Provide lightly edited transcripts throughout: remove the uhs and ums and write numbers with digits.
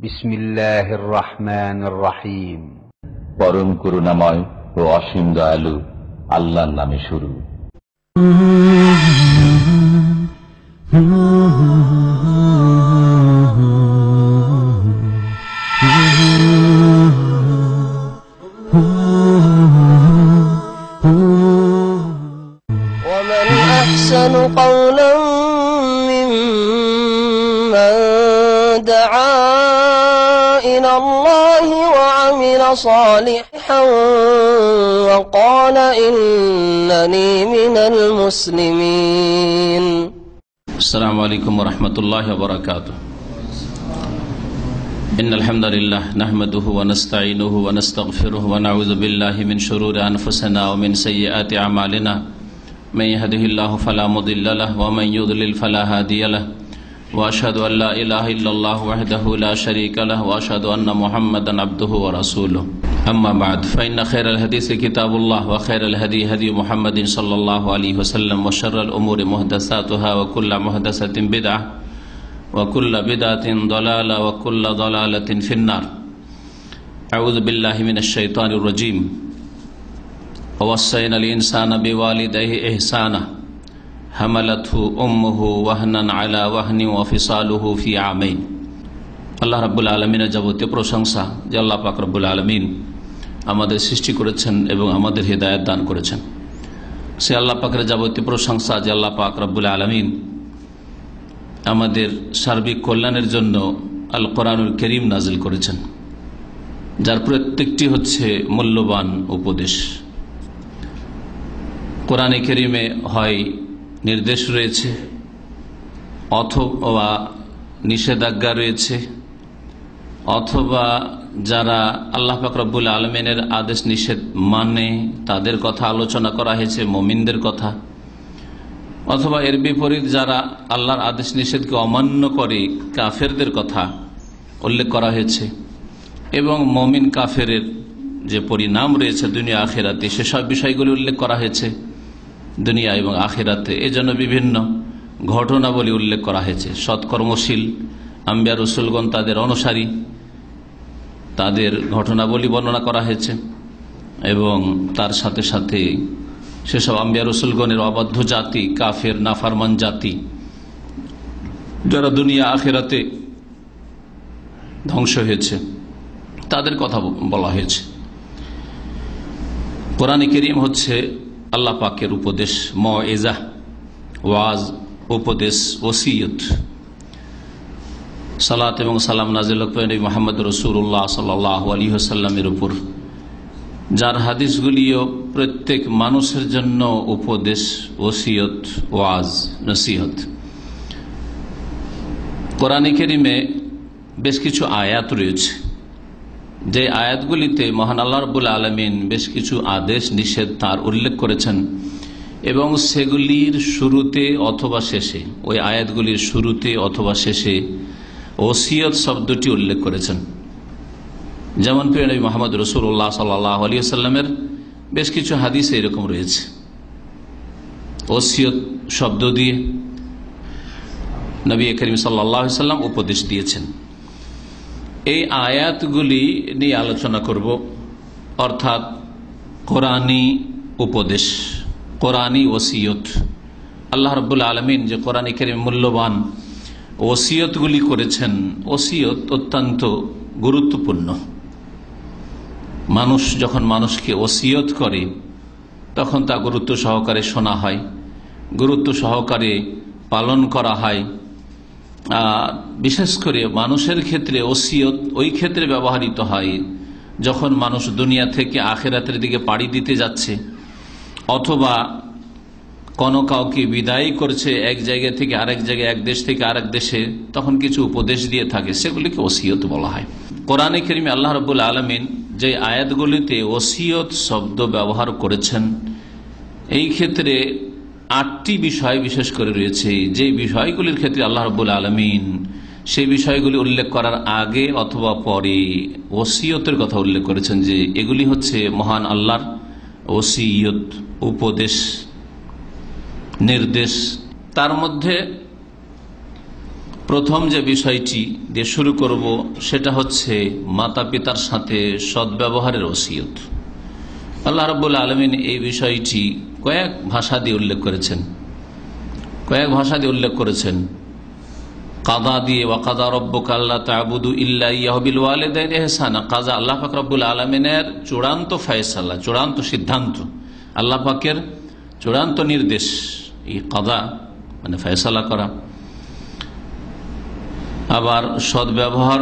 বিসমিল্লাহির রহমানির রহিম। পরম করুণাময় ও অসীম দয়ালু আল্লাহর নামে শুরু। ومن أحسن قولا ممن دعا إلى الله وعمل صالحا وقال إنني من المسلمين. السلام عليكم ورحمة الله وبركاته. إن الحمد لله نحمده ونستعينه ونستغفره ونعوذ بالله من شرور أنفسنا ومن سيئات أعمالنا من يهده الله فلا مضل له ومن يضلل فلا هادي له وأشهد أن لا إله إلا الله وحده لا شريك له وأشهد أن محمدا عبده ورسوله. أما بعد فإن خير الحديث كتاب الله وخير الهدي هدي محمد صلى الله عليه وسلم وشر الأمور محدثاتها وكل محدثة بدعة وكل بدعة ضلالة وكل ضلالة في النار. أعوذ بالله من الشيطان الرجيم. ووصينا الإنسان بوالديه إحسانا حملته أمه وهنا على وهن وفصاله في عامين. আল্লাহ রাব্বুল আলামিনের যাবতীয় প্রশংসা যে আল্লাহ পাক রব্বুল আলামিন আমাদের সৃষ্টি করেছেন এবং আমাদের হিদায়াত দান করেছেন। সে আল্লাহ পাকের যাবতীয় প্রশংসা যে আল্লাহ পাক রব্বুল আলামিন আমাদের সার্বিক কল্যাণের জন্য আল কোরআনুল কারীম নাজিল করেছেন, যার প্রত্যেকটি হচ্ছে মূল্যবান উপদেশ। কোরআনে কারীমে হয় নির্দেশ রয়েছে অথবা নিষেধাজ্ঞা রয়েছে, অথবা যারা আল্লাহ পাক রব্বুল আলামিনের আদেশ নিষেধ মানে তাদের কথা আলোচনা করা হয়েছে, মুমিনদের কথা, অথবা এর বিপরীত যারা আল্লাহর আদেশ নিষেধকে অমান্য করে কাফেরদের কথা উল্লেখ করা হয়েছে, এবং মুমিন কাফের যে পরিণাম রয়েছে দুনিয়া আখিরাতে সেসব বিষয়গুলি উল্লেখ করা হয়েছে দুনিয়া এবং আখিরাতে। এজন্য বিভিন্ন ঘটনাবলী উল্লেখ করা হয়েছে। সৎকর্মশীল আম্বিয়া রসুলগণ তাদের অনুসারী তাদের ঘটনাবলী বর্ণনা করা হয়েছে, এবং তার সাথে সাথে সেসব আম্বিয়া রসুলগণের অবাধ্য জাতি, কাফের নাফারমান জাতি যারা দুনিয়া আখিরাতে ধ্বংস হয়েছে তাদের কথা বলা হয়েছে। কোরআনে কারীম হচ্ছে আল্লাহ পাকের উপদেশ, মওইজা, ওয়াজ, উপদেশ, ওসিয়ত। সালাত এবং সালাম নাযিল করেন নবী মুহাম্মদ রাসূলুল্লাহ সাল্লাল্লাহু আলাইহি ওয়াসাল্লামের উপর, যার হাদিসগুলিও প্রত্যেক মানুষের জন্য উপদেশ, ওসিয়ত, ওয়াজ, নসিহত। কোরআনে কারীমে বেশ কিছু আয়াত রয়েছে, যে আয়াতগুলিতে মহান আল্লাহ রাব্বুল আলামিন বেশ কিছু আদেশ নিষেধ তার উল্লেখ করেছেন, এবং সেগুলির শুরুতে অথবা শেষে, ওই আয়াতগুলির শুরুতে অথবা শেষে ওসিয়ত শব্দটি উল্লেখ করেছেন। যেমন প্রিয় নবী মুহাম্মদ রাসূলুল্লাহ সাল্লাল্লাহু আলাইহি ওয়াসাল্লামের বেশ কিছু হাদিসে এরকম রয়েছে, ওসিয়ত শব্দ দিয়ে নবী করিম সাল্লাল্লাহু আলাইহি ওয়াসাল্লাম উপদেশ দিয়েছেন। এই আয়াতগুলি নিয়ে আলোচনা করব, অর্থাৎ কোরআনী উপদেশ, কোরআনী ওসিয়ত। আল্লাহ রাব্বুল আলামিন যে কোরআনে কারীম মূল্যবান ওসিয়তগুলি করেছেন, ওসিয়ত অত্যন্ত গুরুত্বপূর্ণ। মানুষ যখন মানুষকে ওসিয়ত করে তখন তা গুরুত্ব সহকারে শোনা হয়, গুরুত্ব সহকারে পালন করা হয়। বিশেষ করে মানুষের ক্ষেত্রে ওসিয়ত ওই ক্ষেত্রে ব্যবহৃত হয় যখন মানুষ দুনিয়া থেকে আখিরাতের দিকে পাড়ি দিতে যাচ্ছে, অথবা কোনো কাউকে বিদায় করছে এক জায়গা থেকে আরেক জায়গায়, এক দেশ থেকে আরেক দেশে, তখন কিছু উপদেশ দিয়ে থাকে, সেগুলিকে ওসিয়ত বলা হয়। কোরআনে কারীমে আল্লাহ রাব্বুল আলামিন যে আয়াতগুলিতে ওসিয়ত শব্দ ব্যবহার করেছেন, এই ক্ষেত্রে 8টি বিষয় বিশেষ করে রয়েছে, যে বিষয়গুলির ক্ষেত্রে আল্লাহ রাব্বুল আলামিন সেই বিষয়গুলি উল্লেখ করার আগে অথবা পরে ওসিয়তের কথা উল্লেখ করেছেন, যে এগুলি হচ্ছে মহান আল্লাহর ওসিয়ত, উপদেশ, নির্দেশ। তার মধ্যে প্রথম যে বিষয়টি দিয়ে শুরু করব সেটা হচ্ছে মাতা পিতার সাথে সদ্ব্যবহারের ওসিয়ত। আল্লাহ রাব্বুল আলামিন এই বিষয়টি কয়েক ভাষা দিয়ে উল্লেখ করেছেন। কাদা দিয়ে ওয়াকাদা রব্বুকা আল্লা তা'বুদু ইল্লা ইয়্যাহু বিল ওয়ালিদাইনি ইহসানা। কাজা আল্লাহ পাক রব্বুল আলামিনের চূড়ান্ত ফয়সালা, চূড়ান্ত সিদ্ধান্ত, আল্লাহ পাকের চূড়ান্ত নির্দেশ। এই কাদা মানে ফয়সালা করা। আবার সদ্ব্যবহার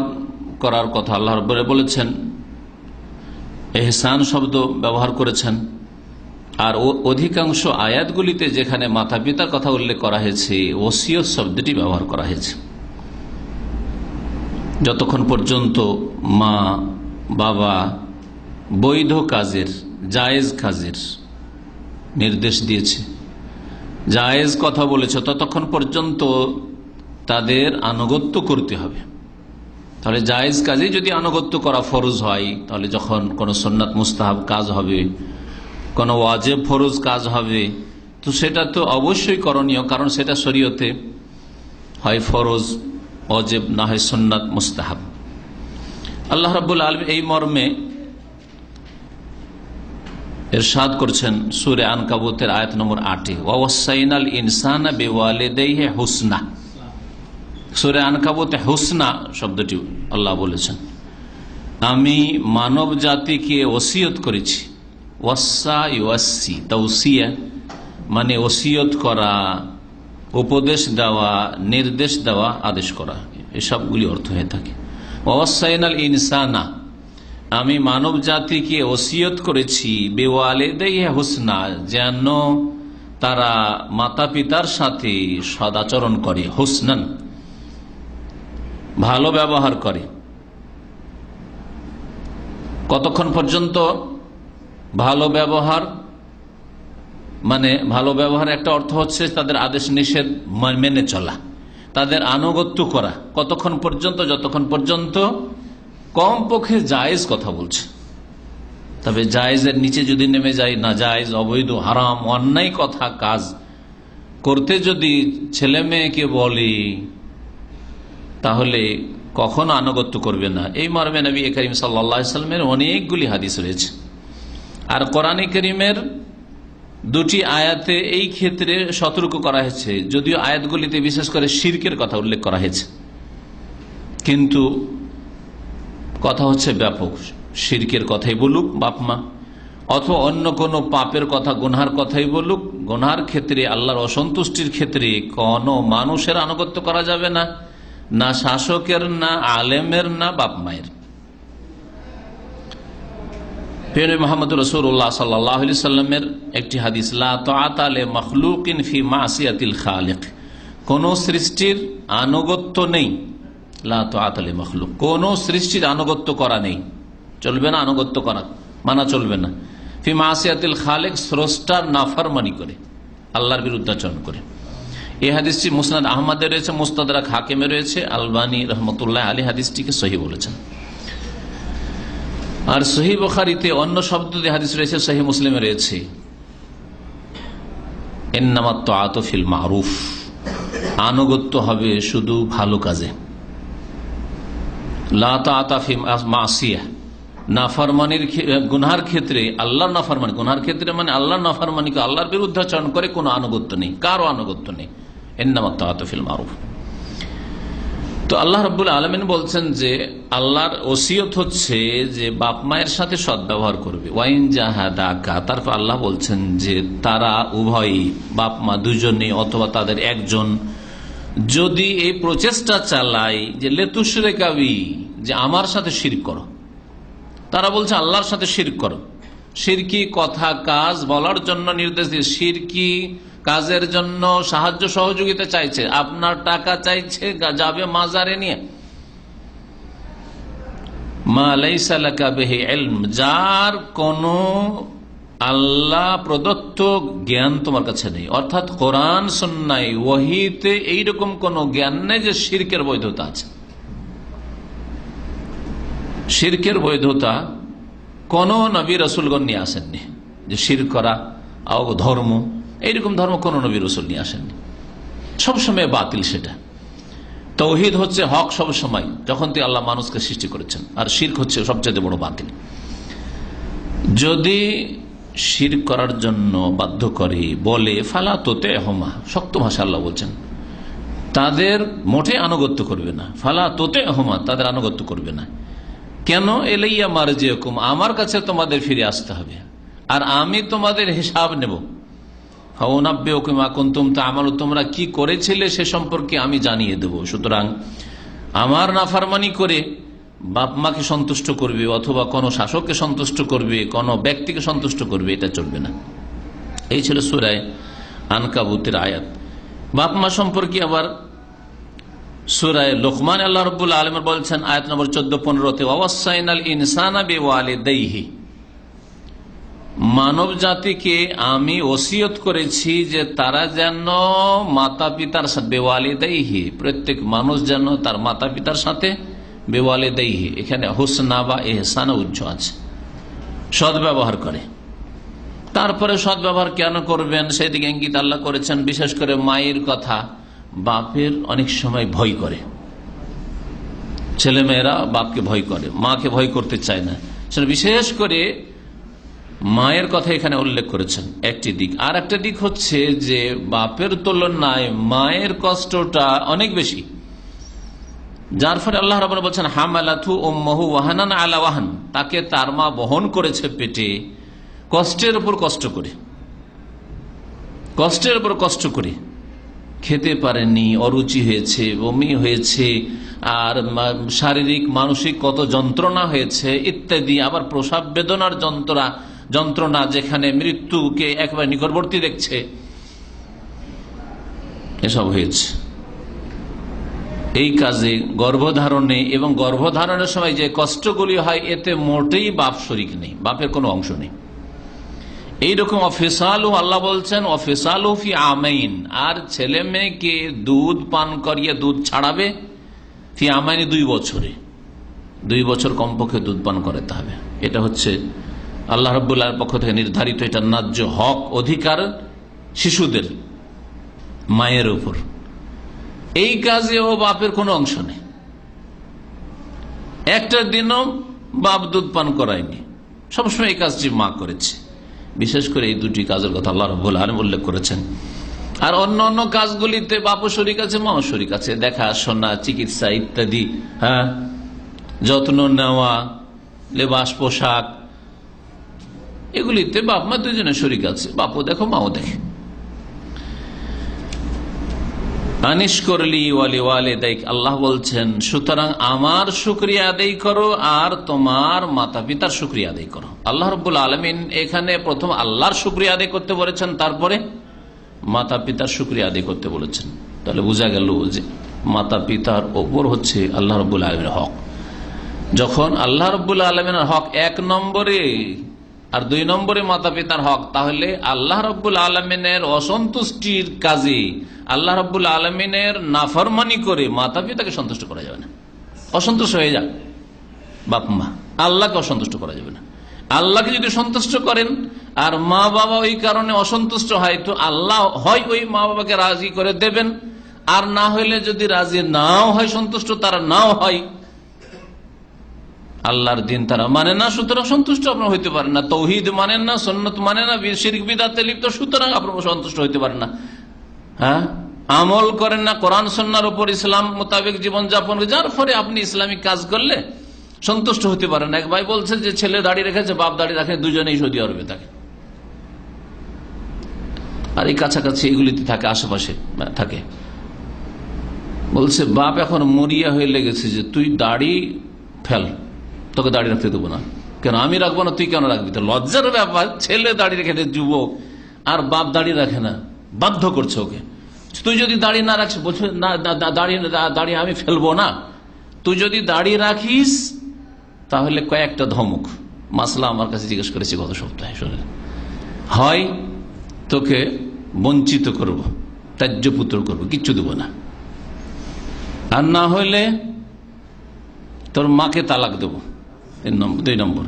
করার কথা আল্লাহ রাব্বুল বলেছেন, ইহসান শব্দ ব্যবহার করেছেন। আর অধিকাংশ আয়াতগুলিতে যেখানে মাতা পিতার কথা উল্লেখ করা হয়েছে ওসিয়ত শব্দটি ব্যবহার করা হয়েছে। যতক্ষণ পর্যন্ত মা বাবা বৈধ কাজের, জায়েজ কাজের নির্দেশ দিয়েছে, জায়েজ কথা বলেছে, ততক্ষণ পর্যন্ত তাদের আনুগত্য করতে হবে। তাহলে জায়েজ কাজে যদি আনুগত্য করা ফরজ হয়, তাহলে যখন কোনো সুন্নাত মুস্তাহাব কাজ হবে, কোনো ওয়াজিব ফরজ কাজ হবে, তো সেটা তো অবশ্যই করণীয়, কারণ সেটা শরীয়তে হয় ফরজ, ওয়াজিব, না হয় সুন্নাত মুস্তাহাব। আল্লাহ রাব্বুল আলামিন এই মর্মে ইরশাদ করছেন সূরা আনকাবুতের আয়াত নম্বর 8, ওয়াসাইনাল ইনসানা বিওয়ালিদাইহি হুসনা। সূরা আনকাবুতে হুসনা শব্দটি আল্লাহ বলেছেন, আমি মানব জাতিকে ওসিয়ত করেছি। ওয়াসা ইউসি তাওসিয়া মানে ওসিয়ত করা, উপদেশ দেওয়া, নির্দেশ দেওয়া, আদেশ করা, এসবগুলি অর্থ হয়ে থাকে। ওয়াসাইনাল ইনসানা, আমি মানব জাতিকে ওসিয়ত করেছি বিওয়ালিদাইহি হুসনা, যেন তারা মাতা পিতার সাথে সদাচরণ করে, হুসনান ভালো ব্যবহার করে। কতক্ষণ পর্যন্ত ভালো ব্যবহার? মানে ভালো ব্যবহার একটা অর্থ হচ্ছে তাদের আদেশ নিষেধ মেনে চলা, তাদের আনুগত্য করা। কতক্ষণ পর্যন্ত? যতক্ষণ পর্যন্ত কমপক্ষে জায়েজ কথা বলছে। তবে জায়েজের নিচে যদি নেমে যায়, না জায়েজ, অবৈধ, হারাম, অন্যায় কথা কাজ করতে যদি ছেলে মেয়েকে বলে, তাহলে কখনো আনুগত্য করবে না। এই মর্মে নবী করিম সাল্লাল্লাহু আলাইহি ওয়াসাল্লামের অনেকগুলি হাদিস রয়েছে। আর কোরআনে কারীমের দুটি আয়াতে এই ক্ষেত্রে সতর্ক করা হয়েছে, যদিও আয়াতগুলিতে বিশেষ করে শিরকের কথা উল্লেখ করা হয়েছে, কিন্তু কথা হচ্ছে ব্যাপক। শিরকের কথাই বলুক বাপ মা, অথবা অন্য কোনো পাপের কথা, গুনহার কথাই বলুক, গুনহার ক্ষেত্রে, আল্লাহর অসন্তুষ্টির ক্ষেত্রে কোনো মানুষের আনুগত্য করা যাবে না, না শাসকের, না আলেমের, না বাপ মায়ের। মুহাম্মদ রাসূলুল্লাহ সাল্লাল্লাহু আলাইহি সাল্লামের একটি হাদিস, লা তাআতা লিমাখলুকিন ফি মাসিয়াতিল খালিক, কোন সৃষ্টির আনুগত্য নেই। লা তাআতা লিমাখলুক, কোন সৃষ্টির আনুগত্য করা নেই, চলবে না আনুগত্য করা, মানা চলবে না। ফি মাসিয়াতিল খালিক, স্রষ্টার নাফরমানি করে, আল্লাহর বিরুদ্ধাচরণ করে। এই হাদিসটি মুসনাদ আহমদে রয়েছে, মুস্তাদরাক হাকিমে রয়েছে। আলবানী রহমতুল্লাহ আলী হাদিসটিকে সহি বলেছেন। আর সহি বুখারীতে অন্য শব্দ দিয়ে হাদিস রয়েছে, সহি মুসলিমে রয়েছে, ইন্নামাত তাআতু ফিল মারুফ, আনুগত্য হবে শুধু ভালো কাজে। লা তাআতা ফি মাসিয়া, নাফরমানির, গুনহার ক্ষেত্রে, আল্লাহর নাফরমানি, গুনহার ক্ষেত্রে মানে আল্লাহর নাফরমানিকে, আল্লাহর বিরুদ্ধাচরণ করে কোনো আনুগত্য নেই, কারো আনুগত্য নেই। ইন্নামাত তাআতু ফিল মারুফ। তো আল্লাহ রাব্বুল আলামিন বলছেন যে আল্লাহর ওসিয়ত হচ্ছে যে বাপ মায়ের সাথে সদ্ব্যবহার করবে। ওয়াইন জাহাদাকা, তারপর আল্লাহ বলছেন যে তারা উভয়ই, বাপ মা দুজনে অথবা তাদের একজন, যদি এই প্রচেষ্টা চালায় যে লেতুশরিকা বি, যে আমার সাথে শিরক করো, তারা বলছে আল্লাহর সাথে শিরক করো। শিরকি কথা কাজ বলার জন্য নির্দেশ দিয়ে, শিরকি কাজের জন্য সাহায্য সহযোগিতা চাইছে, আপনার টাকা চাইছে, যাবে মাজারে নিয়ে। মা লাইসা লাকা বিহি ইলম, যার কোনো আল্লাহ প্রদত্ত জ্ঞান তোমার কাছে নেই, অর্থাৎ কোরআন সুন্নাহ ওহীতে এইরকম কোন জ্ঞান নেই যে শিরকের বৈধতা আছে। শিরকের বৈধতা কোন নবী রাসূলগণ নিয়ে আসেননি, যে শিরক করা ধর্ম, এইরকম ধর্ম কোন নবী রাসূল নিয়ে আসেননি, সবসময় বাতিল সেটা। তৌহিদ হচ্ছে হক সব সময়, যখন তুই আল্লাহ মানুষকে সৃষ্টি করেছেন, আর শিরক হচ্ছে সবচেয়ে বড় বাতিল। যদি শিরক করার জন্য বাধ্য করে বলে ফালা তোতে হোমা, শক্ত ভাষা আল্লাহ বলছেন, তাদের মোটে আনুগত্য করবে না। ফালা তোতে হোমা, তাদের আনুগত্য করবে না। কেন? এলাইয়া মারজিউকুম, আমার কাছে তোমাদের ফিরে আসতে হবে, আর আমি তোমাদের হিসাব নেব। ফাউনাব্বিউকুম মা কুনতুম তা'মালুন, তোমরা কি করেছিলে সে সম্পর্কে আমি জানিয়ে দেব। সুতরাং আমার নাফরমানি করে বাপ মাকে সন্তুষ্ট করবে অথবা কোন শাসককে সন্তুষ্ট করবে, কোন ব্যক্তিকে সন্তুষ্ট করবে, এটা চলবে না। এই ছিল সূরা আনকাবুতের আয়াত। বাপ মা সম্পর্কে আবার সূরা লুকমান আল্লাহ রাব্বুল আলামিন বলছেন আয়াত নম্বর 14-15-তে, ওয়াসাইনাল ইনসানা বিওয়ালিদাইহি, মানব জাতিকে আমি ওসিয়ত করেছি যে তারা যেন মাতা পিতার সাথে, বেওয়ালিদাইহি, প্রত্যেক মানুষ যেন তার মাতা পিতার সাথে, বেওয়ালিদাইহি এখানে হুসনা বা ইহসান উজ্জ আছে, সদ্ব্যবহার করে। তারপরে সদ্ব্যবহার কেন করবেন সেদিকে ইঙ্গিত আল্লাহ করেছেন। বিশেষ করে মায়ের কথা বাপের অনেক সময় ভয় করে, ছেলেমেয়েরা বাপকে ভয় করে, মাকে ভয় করতে চায় না। বিশেষ করে মায়ের কথা এখানে উল্লেখ করেছেন একটি দিক। আর একটা দিক হচ্ছে যে বাপের তুলনায় মায়ের কষ্টটা অনেক বেশি, যার ফলে আল্লাহ রাব্বুল বলছেন হামালাতু উম্মুহু ওয়াহানান আলা ওয়াহান, তাকে তার মা বহন করেছে পেটে কষ্টের উপর কষ্ট করে, কষ্টের উপর কষ্ট করে, খেতে পারেনি, অরুচি হয়েছে, বমি হয়েছে, আর শারীরিক মানসিক কত যন্ত্রণা হয়েছে ইত্যাদি। আবার প্রসব বেদনার যন্ত্রণা, যেখানে মৃত্যুকে একেবারে নিকটবর্তী দেখছে, এসব হয়েছে। এই কাজে গর্ভধারণে এবং গর্ভধারণের সময় যে কষ্টগুলি হয় এতে মোটেই বাপ শরিক নেই, বাপের কোনো অংশ নেই। এইরকম অফিসালু, আল্লাহ বলছেন অফিসালু ফি আমাইন, আর ছেলে মেয়েকে দুধ পান করিয়ে দুধ ছাড়াবে ফি আমাইন, 2 বছরে, 2 বছর কমপক্ষে দুধ পান করাতে হবে। এটা হচ্ছে আল্লাহ রাব্বুল আলামিনের পক্ষ থেকে নির্ধারিত, এটা ন্যায্য হক, অধিকার শিশুদের মায়ের উপর। এই কাজেও বাপের কোনো অংশ নেই, একটা দিনও বাপ দুধ পান করায়নি, সবসময় এই কাজটি মা করেছে। বিশেষ করে এই 2টি কাজের কথা আল্লাহ রাব্বুল আলামিন উল্লেখ করেছেন। আর অন্য অন্য কাজগুলিতে বাপও শরীক আছে, মাও শরীক আছে, দেখাশোনা, চিকিৎসা ইত্যাদি, হ্যাঁ, যত্ন নেওয়া, লেবাস পোশাক, এগুলিতে বাপ মা দুজনে শরীক আছে, বাপও দেখো মাও দেখে। আনিশ করলি ওয়ালি ওয়ালিদাইক, আল্লাহ বলছেন সুতরাং আমার শুকরিয়া আদায় করো আর তোমার মাতা পিতার শুকরিয়া আদায় করো। আল্লাহ রাব্বুল আলামিন এখানে প্রথম আল্লাহর শুকরিয়া আদায় করতে বলেছেন, তারপরে মাতা পিতার শুকরিয়া আদায় করতে বলেছেন। তাহলে বোঝা গেল যে মাতা পিতার ওপর হচ্ছে আল্লাহ রাব্বুল আলামিনের হক। যখন আল্লাহ রাব্বুল আলামিনের হক 1 নম্বরে আর 2 নম্বরে মাতা পিতার হক, তাহলে আল্লাহ রাব্বুল আলামিনের অসন্তুষ্টির কাজে, আল্লাহ রাব্বুল আলামিনের নাফরমানি করে মাতা পিতাকে সন্তুষ্ট করা যাবে না। অসন্তুষ্ট হয়ে যাক বাপ মা, আল্লাহকে অসন্তুষ্ট করা যাবে না। আল্লাহকে যদি সন্তুষ্ট করেন আর মা বাবা ওই কারণে অসন্তুষ্ট হয়, তো আল্লাহ হয় ওই মা বাবাকে রাজি করে দেবেন, আর না হইলে যদি রাজি নাও হয়, সন্তুষ্ট তারা নাও হয়, আল্লাহর দিন তারা মানে না, সুতরাং সন্তুষ্ট আপনারা হইতে পারেন না। তৌহিদ মানেন না, সুন্নাত মানে না, শিরক বিদআতে লিপ্ত, সুতরাং আপনারা সন্তুষ্ট হইতে পারেন না। হ্যাঁ, আমল করেন না কোরআন সুন্নাহর উপর, ইসলাম মোতাবেক জীবন যাপন, যার ফলে আপনি ইসলামিক কাজ করলে সন্তুষ্ট হতে পারেন না। এক ভাই বলছে যে ছেলে দাড়ি রেখেছে, বাপ দাড়ি রাখে, দুজনেই সৌদি আরবে থাকে, আর এই কাছাকাছি এগুলিতে থাকে, আশেপাশে থাকে। বলছে বাপ এখন মরিয়া হয়ে লেগেছে যে তুই দাড়ি ফেল, তোকে দাড়ি রাখতে দেবো না। কেন? আমি রাখবো না, তুই কেন রাখবি? তো লজ্জার ব্যাপার, ছেলে দাড়ি রেখে যুবক, আর বাপ দাড়ি রাখে না, বাধ্য করছে ওকে। তুই যদি দাড়ি না রাখিস, বলছে না দাড়ি আমি ফেলবো না, তুই যদি দাড়ি রাখিস তাহলে কয়েকটা ধমক মাসলা আমার কাছে জিজ্ঞেস করেছি গত সপ্তাহে, শোনেন, হয় তোকে বঞ্চিত করব, ত্যায্য পুত্র করবো, কিচ্ছু দেবো না, আর না হইলে তোর মাকে তালাক দেবো, 2 নম্বর,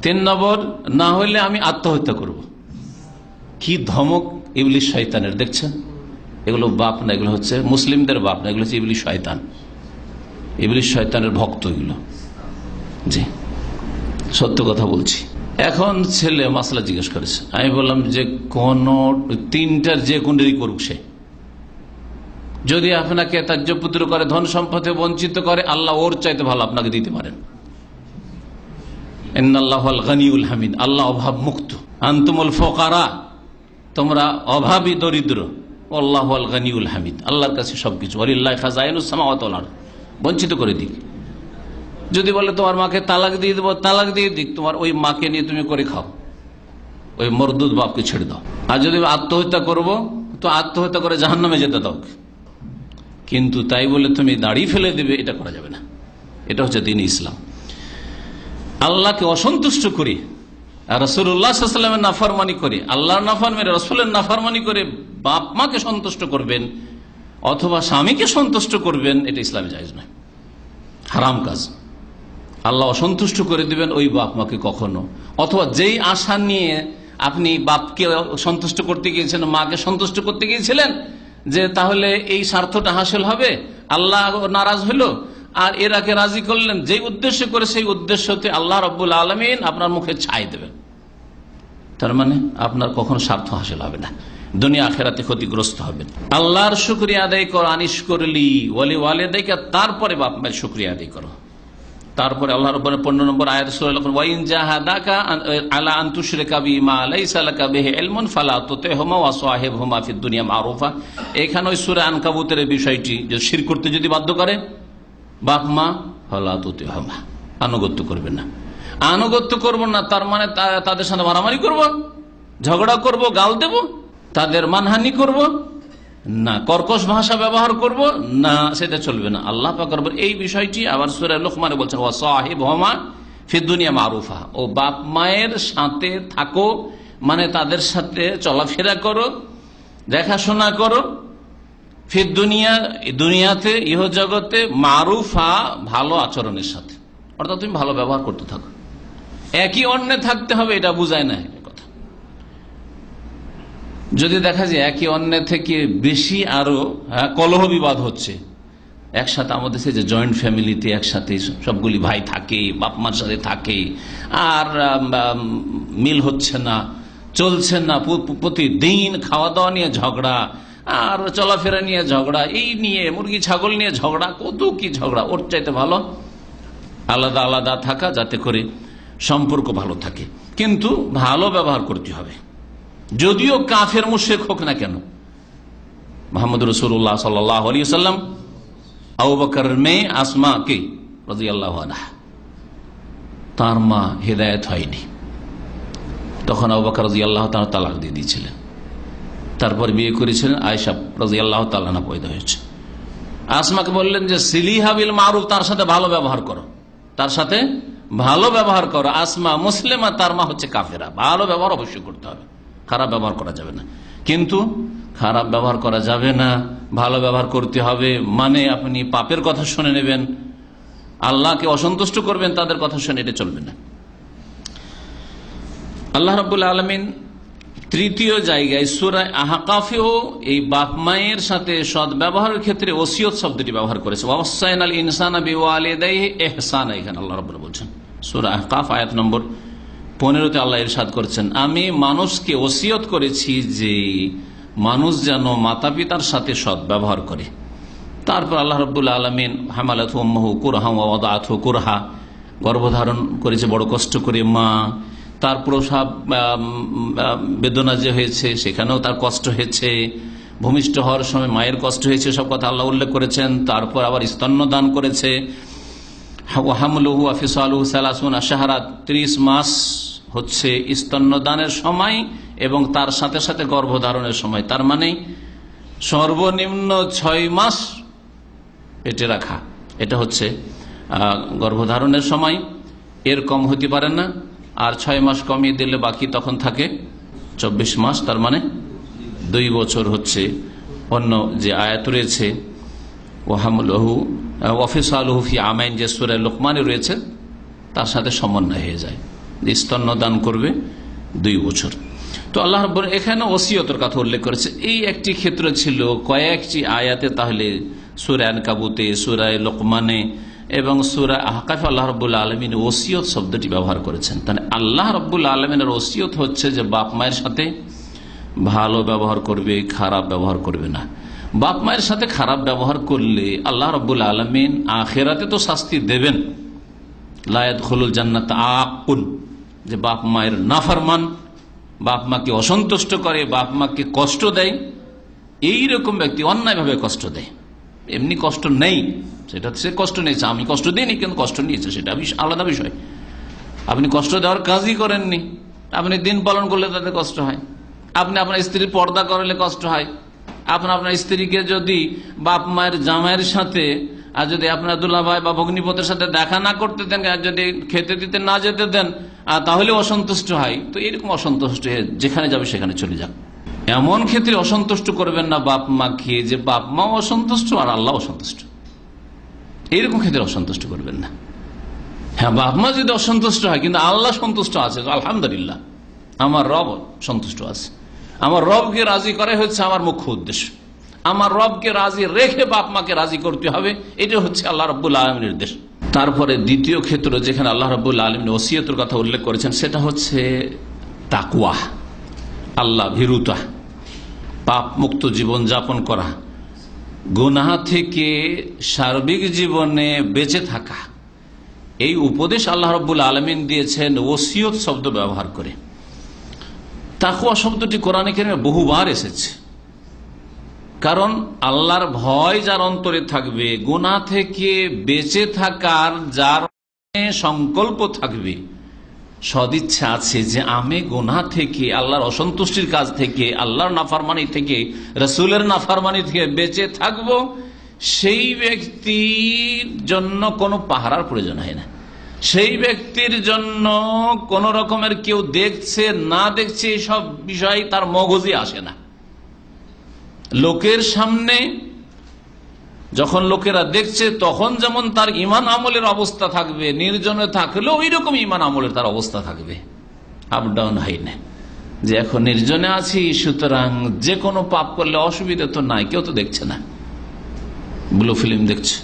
3 নম্বর না হইলে আমি আত্মহত্যা করব। কি ধমক ইবলিস শয়তানের, দেখছেন? এগুলো বাপ না, এগুলো হচ্ছে মুসলিমদের বাপ না, এগুলো হচ্ছে ইবলিস শয়তান। ইবলিস শয়তানের ভক্ত এগুলো। জি, সত্য কথা বলছি। এখন ছেলে মাসলা জিজ্ঞেস করেছে, আমি বললাম যে কোন তিনটার যে কোনটাই করুক সে, যদি আপনাকে তাজ্জপুত্র করে, ধন সম্পদে বঞ্চিত করে, আল্লাহ ওর চাইতে ভালো আপনাকে দিতে পারেন। ইন্নাল্লাহুল গনিউল হামিদ, আল্লাহ অভাব মুক্ত। আনতুমুল ফুকারা, তোমরা অভাবী দরিদ্র। আল্লাহুল গনিউল হামিদ, আল্লাহর কাছে সবকিছু। ওয়ালিল্লাহি খাজাইনুস সামাওয়াতি ওয়াল আরদ, বঞ্চিত করে দিক। যদি বলে তোমার মাকে তালাক দিয়ে দেবো, তালাক দিয়ে দিক, তোমার ওই মাকে নিয়ে তুমি করে খাও, ওই মরদুদ বাপকে ছেড়ে দাও। আর যদি আত্মহত্যা করবো তো আত্মহত্যা করে জাহান্নামে যেতে দাও, কিন্তু তাই বলে তুমি দাড়ি ফেলে দেবে, এটা করা যাবে না। এটা হচ্ছে দ্বীন ইসলাম। আল্লাহকে অসন্তুষ্ট করি, রাসূলুল্লাহ সাল্লাল্লাহু আলাইহি ওয়াসাল্লামের নাফরমানি করে, আল্লাহর নাফরমানি, রাসূলের নাফরমানি করে বাপ মাকে সন্তুষ্ট করবেন অথবা স্বামীকে সন্তুষ্ট করবেন, এটা ইসলামে জায়েজ নয়, হারাম কাজ। আল্লাহ অসন্তুষ্ট করে দিবেন ওই বাপ মাকে কখনো, অথবা যেই আশা নিয়ে আপনি বাপকে সন্তুষ্ট করতে গিয়েছেন, মাকে সন্তুষ্ট করতে গিয়েছিলেন, যে তাহলে এই স্বার্থটা হাসিল হবে, আল্লাহ নারাজ হইল আর এরাকে রাজি করলেন, যেই উদ্দেশ্য করে সেই উদ্দেশ্যতে আল্লাহ রাব্বুল আলামিন আপনার মুখে ছাই দেবেন। তার মানে আপনার কখনো স্বার্থ হাসিল হবে না, দুনিয়া আখেরাতে ক্ষতিগ্রস্ত হবেন। আল্লাহর শুকরিয়া আদায় করো, আনিশ করলি ওয়ালি ওয়ালিদাইকা, তারপরে বাপ মায়ের শুকরিয়া আদায় করো। তারপরে আল্লাহ রাব্বুল 15 নম্বর আয়াত সূরা আল-কুরআন, ওয়া ইন জাহাদাকা আলা আন তুশরিকা বিমা লাইসা লাকা বিহি ইলমুন ফালা তুতিহুমা ওয়া সাহিবহুমা ফিদ দুনিয়া মারুফা। এখানে ওই সূরা আনকাবুতের বিষয়টি, যে শিরক করতে যদি বাধ্য করে বাপ মা, ফালা তুতিহুমা, আনুগত্য করবে না। আনুগত্য করব না তার মানে তাদের সাথে মারামারি করব, ঝগড়া করব, গাল দেব, তাদের মানহানি করব না, কর্কশ ভাষা ব্যবহার করব না, সেটা চলবে না। আল্লাহ পাক রব্বুল এই বিষয়টি আবার সূরা লুকমানে বলছেন, ওয়া সাহিবহুমা ফিদ দুনিয়া মারুফা, ও বাপ মায়ের সাথে থাকো, মানে তাদের সাথে চলাফেরা করো, দেখাশোনা করো, ফিদ দুনিয়া, দুনিয়াতে, ইহ জগতে, মারুফা, ভালো আচরণের সাথে, অর্থাৎ তুমি ভালো ব্যবহার করতে থাকো। একই অন্যে থাকতে হবে এটা বুঝায় না কথা। যদি দেখা যায় একই অন্য থেকে বেশি আরো কলহ বিবাদ হচ্ছে, একসাথে আমাদের যে জয়েন্ট ফ্যামিলিতে একসাথে সবগুলি ভাই থাকে, বাপ মার সাথে থাকে, আর মিল হচ্ছে না, চলছে না, প্রতিদিন খাওয়া দাওয়া নিয়ে ঝগড়া, আর চলাফেরা নিয়ে ঝগড়া, এই নিয়ে মুরগি ছাগল নিয়ে ঝগড়া, কত কি ঝগড়া। ওর চাইতে ভালো আলাদা আলাদা থাকা, যাতে করে সম্পর্ক ভালো থাকে, কিন্তু ভালো ব্যবহার করতে হবে, যদিও কাফের মুশরিক হোক না কেন। মুহাম্মদ রাসূলুল্লাহ সাল্লাল্লাহু আলাইহি ওয়াসাল্লাম আবু বকরের মেয়ে আসমা কে রাদিয়াল্লাহু আনহা, তার মা হেদায়েত হয়নি, তখন আবু বকর রাদিয়াল্লাহু তাআলা তালাক দিয়ে দিয়েছিলেন। তারপর বিয়ে করেছিলেন আয়েশা রাদিয়াল্লাহু তাআলা পয়দা হয়েছে। আসমাকে বললেন যে সিলিহা বিল মারুফ, তার সাথে ভালো ব্যবহার করো, তার সাথে ভালো ব্যবহার করো। আসমা মুসলিমা, তার মা হচ্ছে কাফেরা। ভালো ব্যবহার অবশ্যই করতে হবে, খারাপ ব্যবহার করা যাবে না। কিন্তু খারাপ ব্যবহার করা যাবে না, ভালো ব্যবহার করতে হবে। মানে আপনি পাপের কথা শুনে নেবেন, আল্লাহকে অসন্তুষ্ট করবেন তাদের কথা শুনে, এটা চলবে না। আল্লাহ রাব্বুল আলামিন তৃতীয় জায়গায় সূরা আহকাফেও এই বাপ মায়ের সাথে সৎ ব্যবহারের ক্ষেত্রে ওসিয়ত শব্দটি ব্যবহার করেছে। ওয়াসাইনাল ইনসানা বিওয়ালিদাইহি ইহসানা, এখানে আল্লাহ রাব্বুল বলছেন সূরা আহকাফ আয়াত নম্বর 15-তে আল্লাহ ইরশাদ করেছেন, আমি মানুষকে ওসিয়ত করেছি যে মানুষ যেন মাতা পিতার সাথে সৎ ব্যবহার করে। তারপর আল্লাহ রাব্বুল আলামিন হামালাতহু উম্মুহু কুরহা ওয়া ওয়াদাআতহু কুরহা, গর্ভধারণ করেছে বড় কষ্ট করে মা, তার প্রসব বেদনা যে হয়েছে সেখানেও তার কষ্ট হয়েছে, ভূমিষ্ঠ হওয়ার সময় মায়ের কষ্ট হয়েছে, সব কথা আল্লাহ উল্লেখ করেছেন। তারপর আবার স্তন্যদান করেছে, হামলুহু ওয়া ফিসালুহু 30 শাহরা, 30 মাস হচ্ছে স্তন্যদানের সময় এবং তার সাথে সাথে গর্ভধারণের সময়। তার মানে সর্বনিম্ন 6 মাস পেটে রাখা, এটা হচ্ছে গর্ভধারণের সময়, এর কম হতে পারে না। আর 6 মাস কমিয়ে দিলে বাকি তখন থাকে 24 মাস, তার মানে 2 বছর হচ্ছে অন্য যে আয়াত রয়েছে ওয়াহামলহু ওয়াফিসালহু ফি আমাইন, যে সূরা লুকমানে রয়েছে, তার সাথে সমন্বয় হয়ে যায়, স্তন্যদান করবে 2 বছর। তো আল্লাহ রাব্বুল এখানে ওসিয়তের কথা উল্লেখ করেছে। এই একটি ক্ষেত্র ছিল কয়েকটি আয়াতে, তাহলে সূরা আনকাবুতে, সূরা লুকমানে এবং সূরা আহকাফে আল্লাহ রাব্বুল আলামিন ওসিয়ত শব্দটি ব্যবহার করেছেন। তাহলে আল্লাহ রাব্বুল আলামিনের ওসিয়ত হচ্ছে যে বাপ মায়ের সাথে ভালো ব্যবহার করবে, খারাপ ব্যবহার করবে না। বাপ মায়ের সাথে খারাপ ব্যবহার করলে আল্লাহ রাব্বুল আলামিন আখিরাতে তো শাস্তি দেবেন। লা ইয়াদখুলুল জান্নাত আকুন, যে বাপ মায়ের নাফরমান, বাপ মাকে অসন্তুষ্ট করে, বাপ মাকে কষ্ট দেয়, এইরকম ব্যক্তি অন্যায়ভাবে কষ্ট দেয়। এমনি কষ্ট নেই, সেটা সে কষ্ট নিয়েছে, আমি কষ্ট দিইনি কিন্তু কষ্ট নিয়েছে, সেটা আলাদা বিষয়। আপনি কষ্ট দেওয়ার কাজই করেননি, আপনি দিন পালন করলে তাতে কষ্ট হয়, আপনি আপনার স্ত্রীর পর্দা করলে কষ্ট হয়, আপনার স্ত্রীকে যদি বাপ মায়ের জামাইয়ের সাথে আর যদি আপনার দুলাভাই বা ভগ্নিপতির সাথে দেখা না করতে দেন, যদি খেতে দিতে না যেতে দেন, তাহলে অসন্তুষ্ট হয়। তো এরকম অসন্তুষ্ট যেখানে যাবে সেখানে চলে যাক। এমন ক্ষেত্রে অসন্তুষ্ট করবেন না বাপ মাকে যে বাপ মা অসন্তুষ্ট আর আল্লাহ অসন্তুষ্ট, এইরকম ক্ষেত্রে অসন্তুষ্ট করবেন না। হ্যাঁ, বাপ মা যদি অসন্তুষ্ট হয় কিন্তু আল্লাহ সন্তুষ্ট আছে, আলহামদুলিল্লাহ আমার রব সন্তুষ্ট আছে, আমার রবকে রাজি করাই হচ্ছে আমার মুখ্য উদ্দেশ্য। আমার রবকে রাজি রেখে বাপ মাকে রাজি করতে হবে, এটা হচ্ছে আল্লাহ রাব্বুল আলামিনের নির্দেশ। তারপরে দ্বিতীয় ক্ষেত্র যেখানে আল্লাহ রাব্বুল আলামিন ওসিয়তের কথা উল্লেখ করেছেন সেটা হচ্ছে তাকওয়া, আল্লাহ ভীরুতা, পাপ মুক্ত জীবন যাপন করা, গুনাহ থেকে সার্বিক জীবনে বেঁচে থাকা। এই উপদেশ আল্লাহ রাব্বুল আলামিন দিয়েছেন ওসিয়ত শব্দ ব্যবহার করে। তাকওয়া শব্দটি কোরআনে কারিমে বহুবার এসেছে, কারণ আল্লাহর ভয় যার অন্তরে থাকবে, গুনাহ থেকে বেঁচে থাকার যার সংকল্প থাকবে, সদিচ্ছা আছে যে আমি গুনাহ থেকে, আল্লাহর অসন্তুষ্টির কাজ থেকে, আল্লাহর নাফরমানি থেকে, রাসূলের নাফরমানি থেকে বেঁচে থাকব, সেই ব্যক্তির জন্য কোনো পাহারার প্রয়োজন হয় না। সেই ব্যক্তির জন্য কোন রকমের কেউ দেখছে না দেখছে সব বিষয় তার মগজে আসে না। লোকের সামনে যখন লোকেরা দেখছে তখন যেমন তার ঈমান আমলের অবস্থা থাকবে, নির্জনে থাকলেও ওই রকম ঈমান আমলের তার অবস্থা থাকবে, আপ ডাউন হয় না। যে এখন নির্জনে আছি সুতরাং যে কোনো পাপ করলে অসুবিধা তো নাই, কেউ তো দেখছে না, ব্লু ফিল্ম দেখছে,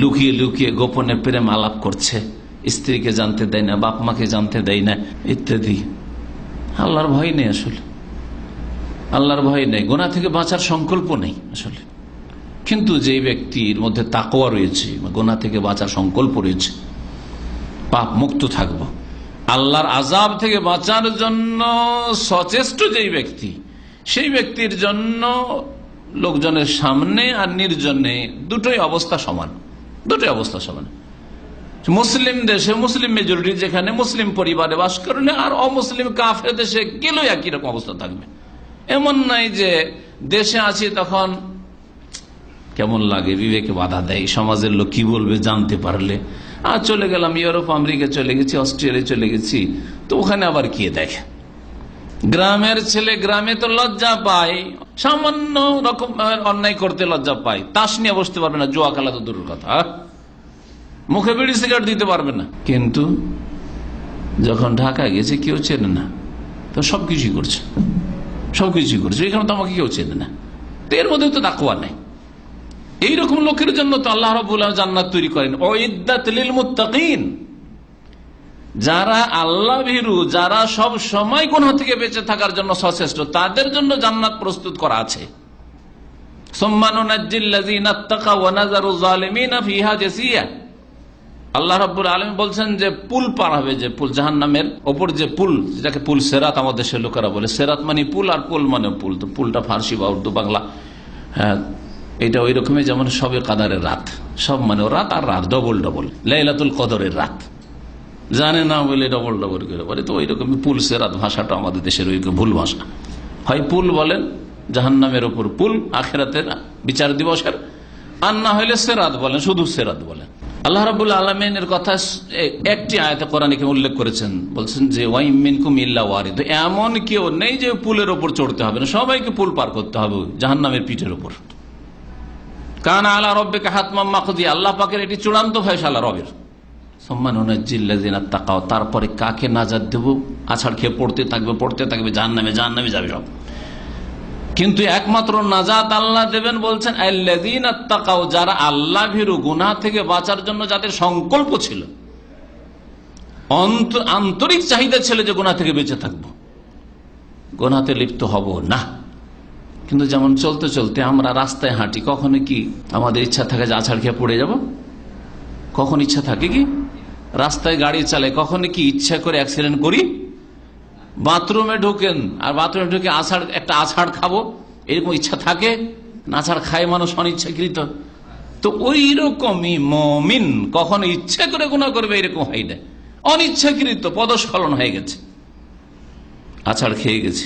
লুকিয়ে লুকিয়ে গোপনে প্রেম আলাপ করছে, স্ত্রীকে জানতে দেয় না, বাপ মাকে জানতে দেয় না, ইত্যাদি। আল্লাহর ভয় নেই, আসলে আল্লাহর ভয় নেই, গুনাহ থেকে বাঁচার সংকল্প নেই আসলে। কিন্তু যে ব্যক্তির মধ্যে তাকওয়া রয়েছে, গুনাহ থেকে বাঁচার সংকল্প রয়েছে, পাপ মুক্ত থাকবো, আল্লাহর আযাব থেকে বাঁচার জন্য সচেষ্ট যেই ব্যক্তি, সেই ব্যক্তির জন্য লোকজনের সামনে আর নির্জনে দুটোই অবস্থা সমান, দুটোই অবস্থা সমান। মুসলিম দেশে মুসলিম মেজরিটি যেখানে মুসলিম পরিবারে বাস করলে আর অমুসলিম কাফের দেশে গেলেও একই রকম অবস্থা থাকবে। এমন নাই যে দেশে আছি তখন কেমন লাগে, বিবেকে বাধা দেয়, সমাজের লোক কি বলবে জানতে পারলে, আর চলে গেলাম ইউরোপ আমেরিকা চলে গেছি, অস্ট্রেলিয়া চলে গেছি, তো ওখানে আবার কে দেখে। গ্রামের ছেলে গ্রামে তো লজ্জা পায়, সামান্য রকম অন্যায় করতে লজ্জা পায়, তাস নিয়ে বসতে পারবে না, জুয়া খেলা তো দূরের কথা, মুখে বিড়ি সিগারেট দিতে পারবে না। কিন্তু যখন ঢাকায় গেছে কেউ চেনে না, তো সবকিছুই করছে, সবকিছুই করছে, এখানে তো আমাকে কেউ চেনে না, তো এর মধ্যে তো তাকওয়া নাই। এইরকম লোকের জন্য তো আল্লাহ রাব্বুল আলামিন জান্নাত তৈরি করেন, উইদ্দাত লিল মুত্তাকিন, যারা আল্লাহ ভীরু, যারা সব সময় গুনাহ থেকে বেঁচে থাকার জন্য সচেষ্ট, তাদের জন্য জান্নাত প্রস্তুত করা আছে। সুম্মা নুনাজ্জিল লাযিনা ইত্তাকাও ওয়া নাযারু যালিমিনা ফিহা জাসিয়া। আল্লাহ রাব্বুল আলামিন বলছেন যে পুল পার হবে, যে পুল জাহান্নামের ওপর, যে পুল, যেটাকে পুল সেরাত আমাদের দেশের লোকেরা বলে, সেরাত মানে পুল আর পুল মানে পুল, তো পুলটা ফার্সি বা উর্দু বাংলা, হ্যাঁ এটা ওই রকমই, যেমন সবে কাদারের রাত, সব মানে রাত আর রাত, ডবল ডবল, লাইলাতুল কদরের রাত, জানে না বলে ডবল ডবল করে বলে, তো ওই রকমই পুল সেরাত ভাষাটা আমাদের দেশের ওই ভুল ভাষা। হয় পুল বলেন জাহান্নামের ওপর পুল আখিরাতের বিচার দিবসের, আর না হইলে সেরাত বলেন, শুধু সেরাত বলেন। আল্লাহ রাব্বুল আলামিনের কথা একটি আয়াতে কোরআনে উল্লেখ করেছেন, বলছেন যে ওয়াইম মিনকুম ইল্লা ওয়ারিদ, এমন কেউ নেই যে পুলের ওপর চড়তে হবে না, সবাইকে পুল পার করতে হবে জাহান্নামের পিঠের ওপর। কানা আলা রাব্বিকা হাতমান মাকদিয়া, আল্লাহ পাকের এটি চূড়ান্ত ফয়সালা রবের। সুম্মা নুনাজ্জিল লাযিনা তাকাও, তারপরে কাকে নাজাত দেব, আছাড় খেয়ে পড়তে থাকবে জাহান্নামে, জাহান্নামে যাবে সব। কিন্তু একমাত্র নাজাত আল্লাহ দেবেন বলছেন আল্লাযীনা তাকাও, যারা আল্লাহ ভীরু, গুনাহ থেকে বাঁচার জন্য যাদের সংকল্প ছিল, আন্তরিক চাহিদা ছিল যে গুনাহ থেকে বেঁচে থাকবো, গুনাহতে লিপ্ত হব না। কিন্তু যেমন চলতে চলতে আমরা রাস্তায় হাঁটি, কখনো কি আমাদের ইচ্ছা থাকে যে আছাড় খেয়ে পড়ে যাব? কখন ইচ্ছা থাকে কি? রাস্তায় গাড়ি চালায়, কখনো কি ইচ্ছা করে অ্যাক্সিডেন্ট করি? বাথরুমে ঢোকেন আর বাথরুমে ঢুকে একটা আছাড় খাবো, এরকম ইচ্ছা থাকে? আছাড় খায় মানুষ অনিচ্ছাকৃত। তো ওই রকমই মুমিন কখনো ইচ্ছা করে গুনাহ করবে এরকম হয় না, অনিচ্ছাকৃত পদস্খলন হয়ে গেছে, আছাড় খেয়ে গেছে।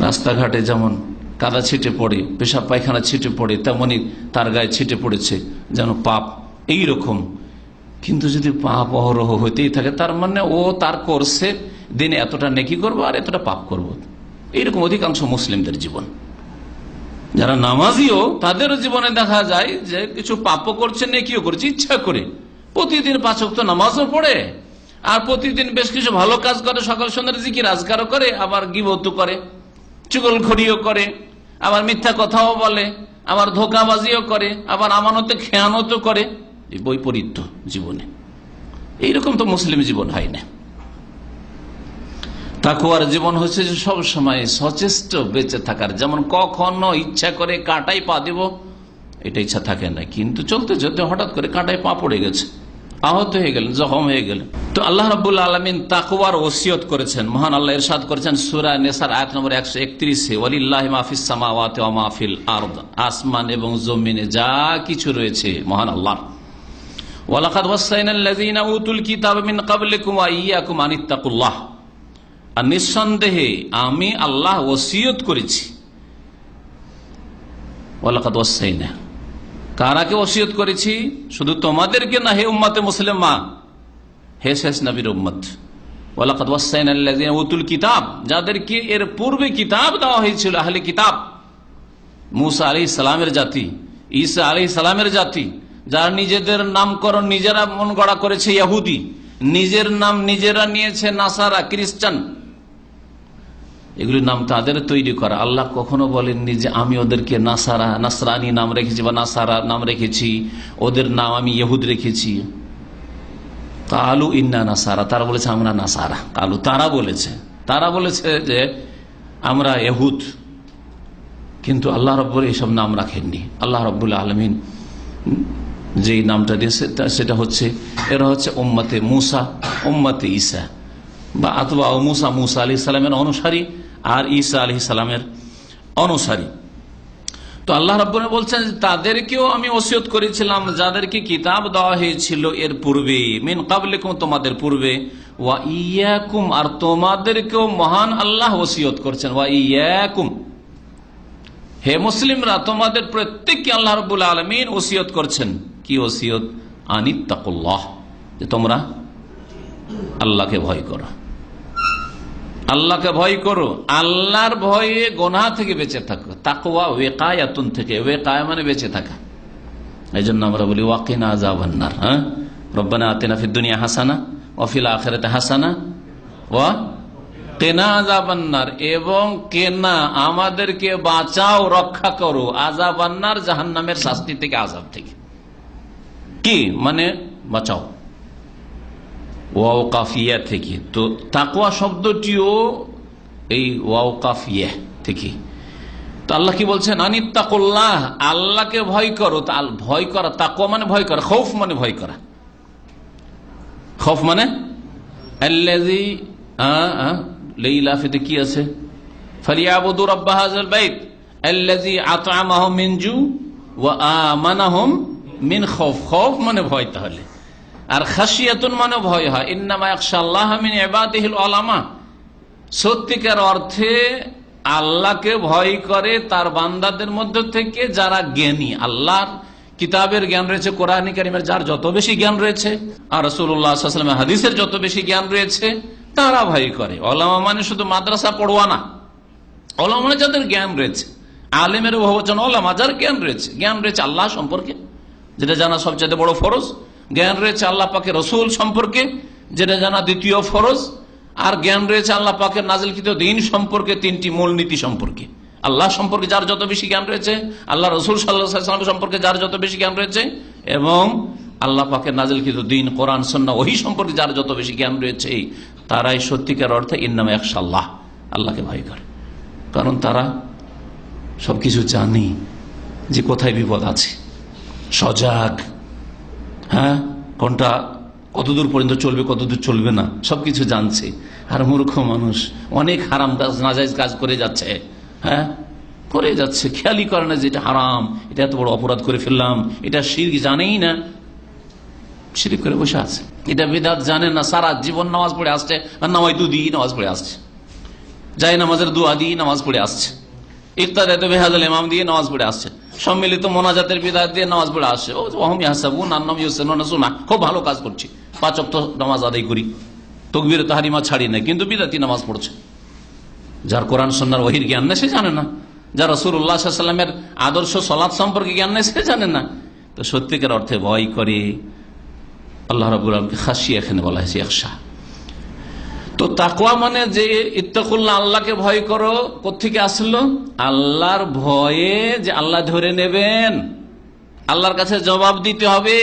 রাস্তাঘাটে যেমন কাদা ছিটে পড়ে, পেশাব পায়খানা ছিটে পড়ে, তেমনি তার গায়ে ছিটে পড়েছে যেন পাপ, এই রকম। কিন্তু যদি পাপ অহরহ হইতেই থাকে, তার মানে ও তার করছে দিনে এতটা নেকি করবো আর এতটা পাপ করবো, এইরকম অধিকাংশ মুসলিমদের জীবন। যারা নামাজিও তাদের জীবনে দেখা যায় যে কিছু পাপও করছে, নেকিও করছে ইচ্ছা করে, প্রতিদিন 5 ওয়াক্ত নামাজও পড়ে, আর প্রতিদিন বেশ কিছু ভালো কাজ করে, সকাল সন্ধ্যার জিকির আজকারও করে, আবার গীবত করে, চুগলখড়িও করে, আবার মিথ্যা কথাও বলে, আবার ধোঁকাবাজিও করে, আবার আমানতে খেয়ানতও করে। বৈপরীত্য জীবনে, এইরকম তো মুসলিম জীবন হয় না। তাকওয়ার জীবন হচ্ছে যে সব সময় সচেষ্ট বেঁচে থাকার, যেমন কখনো ইচ্ছা করে কাঁটায় পা দিব এটা ইচ্ছা থাকে না, কিন্তু চলতে চলতে হঠাৎ করে কাঁটায় পা পড়ে গেছে, আহত হয়ে গেলেন, জখম হয়ে গেলেন। তো আল্লাহ রাব্বুল আলামিন তাকওয়ার ওসিয়ত করেছেন। মহান আল্লাহ ইরশাদ করেছেন সূরা নিসার আয়াত নম্বর 131-এ, ওয়ালিল্লাহি মা ফিস সামাওয়াতি ওয়া মা ফিল আরদ, আসমান এবং জমিনে যা কিছু রয়েছে মহান আল্লাহর। ওয়ালাকাদ ওয়াসাইনাল্লাযীনা উতুল কিতাবা মিন ক্বাবলিকুম ওয়া ইয়্যাকুম আনিত্তাকুল্লাহ, আর নিঃসন্দেহে আমি আল্লাহ ওসিয়ত করেছি। ওয়ালাকাদ ওয়াসাইনা, কারাকে ওসিয়ত করেছি? শুধু তোমাদেরকে না, হে উম্মতে মুসলিমা, হে শেষ নবীর উম্মত। ওয়ালাকাদ ওয়াসাইনাল্লাযীনা উতুল কিতাব, যাদেরকে এর পূর্বে কিতাব দেওয়া হয়েছিল, আহলে কিতাব, মুসা আলাইহিস সালামের জাতি, ঈসা আলাইহিস সালামের জাতি, যারা নিজেদের নামকরণ নিজেরা মন গড়া করেছে ইহুদি, নিজের নাম নিজেরা নিয়েছে নাসারা, খ্রিস্টান, এগুলির নাম তাদের তৈরি করা। আল্লাহ কখনো বলেননি যে আমি ওদেরকে নাসরানি নাম রেখেছি বা নাসারা নাম রেখেছি, ওদের নাম আমি ইহুদ রেখেছি। কালু ইন্না নাসারা, তারা বলেছে আমরা নাসারা। কালু, তারা বলেছে যে আমরা ইহুদ, কিন্তু আল্লাহ রব্বুল এইসব নাম রাখেননি। আল্লাহ রব্বুল আলামিন যেই নামটা দিয়েছে সেটা হচ্ছে, এরা হচ্ছে উম্মতে মুসা, উম্মতে ঈসা, বা আতবা মুসা, মুসা আলাইহিস সালামের অনুসারী আর ঈসা আলাইহিস সালামের অনুসারী। তো আল্লাহ রাব্বুল বলছেন তাদেরকেও আমি ওসিয়ত করেছিলাম যাদেরকে কিতাব দেওয়া হয়েছিল এর পূর্বে, মিন ক্বাবলিকুম, তোমাদের পূর্বে, ওয়া ইয়্যাকুম, আর তোমাদেরকেও মহান আল্লাহ ওসিয়ত করছেন, ওয়া ইয়্যাকুম, হে মুসলিমরা তোমাদের প্রত্যেককে আল্লাহ রাব্বুল আলামিন ওসিয়ত করছেন। কি ওসিয়ত? আনিত্তাকুল্লাহ, যে তোমরা আল্লাহকে ভয় করো, আল্লাহকে ভয় করো, আল্লাহর ভয়ে গুনাহ থেকে বেঁচে থাকো। তাকওয়া ওয়াকায়াতুন থেকে, ওয়াকায়া মানে বেঁচে থাকা। এই জন্য আমরা বলি ওয়াকিনা আযাবান নার। হ্যাঁ, রব্বানা আতিনা ফিদ দুনিয়া হাসানা ওয়া ফিল আখিরাতি হাসানা ওয়া কিনা আযাবান নার, এবং কেনা আমাদেরকে বাঁচাও, রক্ষা করো আযাবান নার, জাহান্নামের শাস্তি থেকে, আযাব থেকে। কি মানে? বাঁচাও। ওয়াও কাফিয়া থেকে, তো তাকওয়া শব্দটিও এই ওয়াও কাফিয়া থেকে। তো আল্লাহ কি বলছেন? আনিত্তাকুল্লাহ, আল্লাহকে ভয় করো। ভয় করা, তাকওয়া মানে ভয় করা, খৌফ মানে ভয় করা। খৌফ মানে আল্লাযী লাইলাফিতে কি আছে? ফালিয়াবুদু রাব্বা হাযাল বাইত আল্লাযী আত'আমাহুম মিন জু ওয়া আমানাহুম মিন খৌফ। খৌফ মানে ভয়। তাহলে আর খাশিয়াতুন মানে ভয় হয়। ইন্নামা ইয়াখশাল্লাহ মিন ইবাদিহিল উলামা, সত্যিকার অর্থে আল্লাহকে ভয় করে তার বান্দাদের মধ্য থেকে যারা জ্ঞানী, আল্লাহর কিতাবের জ্ঞান রয়েছে, কোরআন কারীমের যার যত বেশি জ্ঞান রয়েছে, আর রাসূলুল্লাহ সাল্লাল্লাহু আলাইহি ওয়াসাল্লামের হাদিসের যত বেশি জ্ঞান রয়েছে, তারা ভয় করে। উলামা মানে শুধু মাদ্রাসা পড়ুয়া না, উলামা মানে যাদের জ্ঞান রয়েছে, আলেমের বহুবচন উলামা, যার জ্ঞান রয়েছে আল্লাহ সম্পর্কে, যেটা জানা সবচেয়ে বড় ফরজ। জ্ঞান রয়েছে আল্লাহ পাকের রাসূল সম্পর্কে, যেটা জানা দ্বিতীয় ফরজ। আর জ্ঞান রয়েছে আল্লাহ পাকের নাজিলকৃত দ্বীন সম্পর্কে, তিনটি মূলনীতি সম্পর্কে। আল্লাহ সম্পর্কে যার যত বেশি জ্ঞান রয়েছে, আল্লাহ রসুল সাল্লাল্লাহু আলাইহি ওয়াসাল্লাম সম্পর্কে যার যত বেশি জ্ঞান রয়েছে, এবং আল্লাহ পাকের নাজিলকৃত দ্বীন কোরআন সুন্নাহ ওহী সম্পর্কে যার যত বেশি জ্ঞান রয়েছে, তারাই সত্যিকার অর্থে ইন্নামা ইয়াখশাল্লাহ, আল্লাহকে ভয় করে। কারণ তারা সবকিছু জানে যে কোথায় বিপদ আছে, সজাগ, হ্যাঁ, কোনটা কতদূর পর্যন্ত চলবে, কতদূর চলবে না, সবকিছু জানছে। আর মূর্খ মানুষ অনেক হারাম কাজ, নাজায়েজ কাজ করে যাচ্ছে, হ্যাঁ, করে যাচ্ছে, খেয়ালই করে না যে এটা হারাম, এটা এত বড় অপরাধ করে ফেললাম, এটা শিরক জানেই না, শিরক করে বসে আছে। এটা বিদআত জানে না, সারা জীবন নামাজ পড়ে আসছে, আর নামাইতু দিয়ে নামাজ পড়ে আসছে, যাই নামাজের দোয়া দিয়ে নামাজ পড়ে আসছে, ইফতারে তো বেহাজাল ইমাম দিয়ে নামাজ পড়ে আসছে, সম্মিলিত মোনাজাতের বিদআত দিয়ে নামাজ পড়ে আসছে। ও ওয়াহুম ইয়াহসাবুন আন্নাহুম ইউহসিনুনা সুন্নাহ, খুব ভালো কাজ করছি, 5 ওয়াক্ত নামাজ আদায় করি, তাকবীর তাহরিমা ছাড়ি না, কিন্তু বিদআতি নামাজ পড়ছে। যার কোরআন সুন্নাহর ওহীর জ্ঞান নেই সে জানে না, যার রাসূলুল্লাহ সাল্লাল্লাহু আলাইহি ওয়াসাল্লামের আদর্শ সালাত সম্পর্কে জ্ঞান নেই সে জানে না। তো সত্যিকার অর্থে ভয় করে আল্লাহ রাব্বুল আলামিনকে খাশিয়া, এখানে বলা হয়েছে ইখশা। তো তাকওয়া মানে যে ইত্তাকুল্লাহ, আল্লাহকে ভয় করো, কোত্থেকে আসলো? আল্লাহর ভয়ে, যে আল্লাহ ধরে নেবেন, আল্লাহর কাছে জবাব দিতে হবে,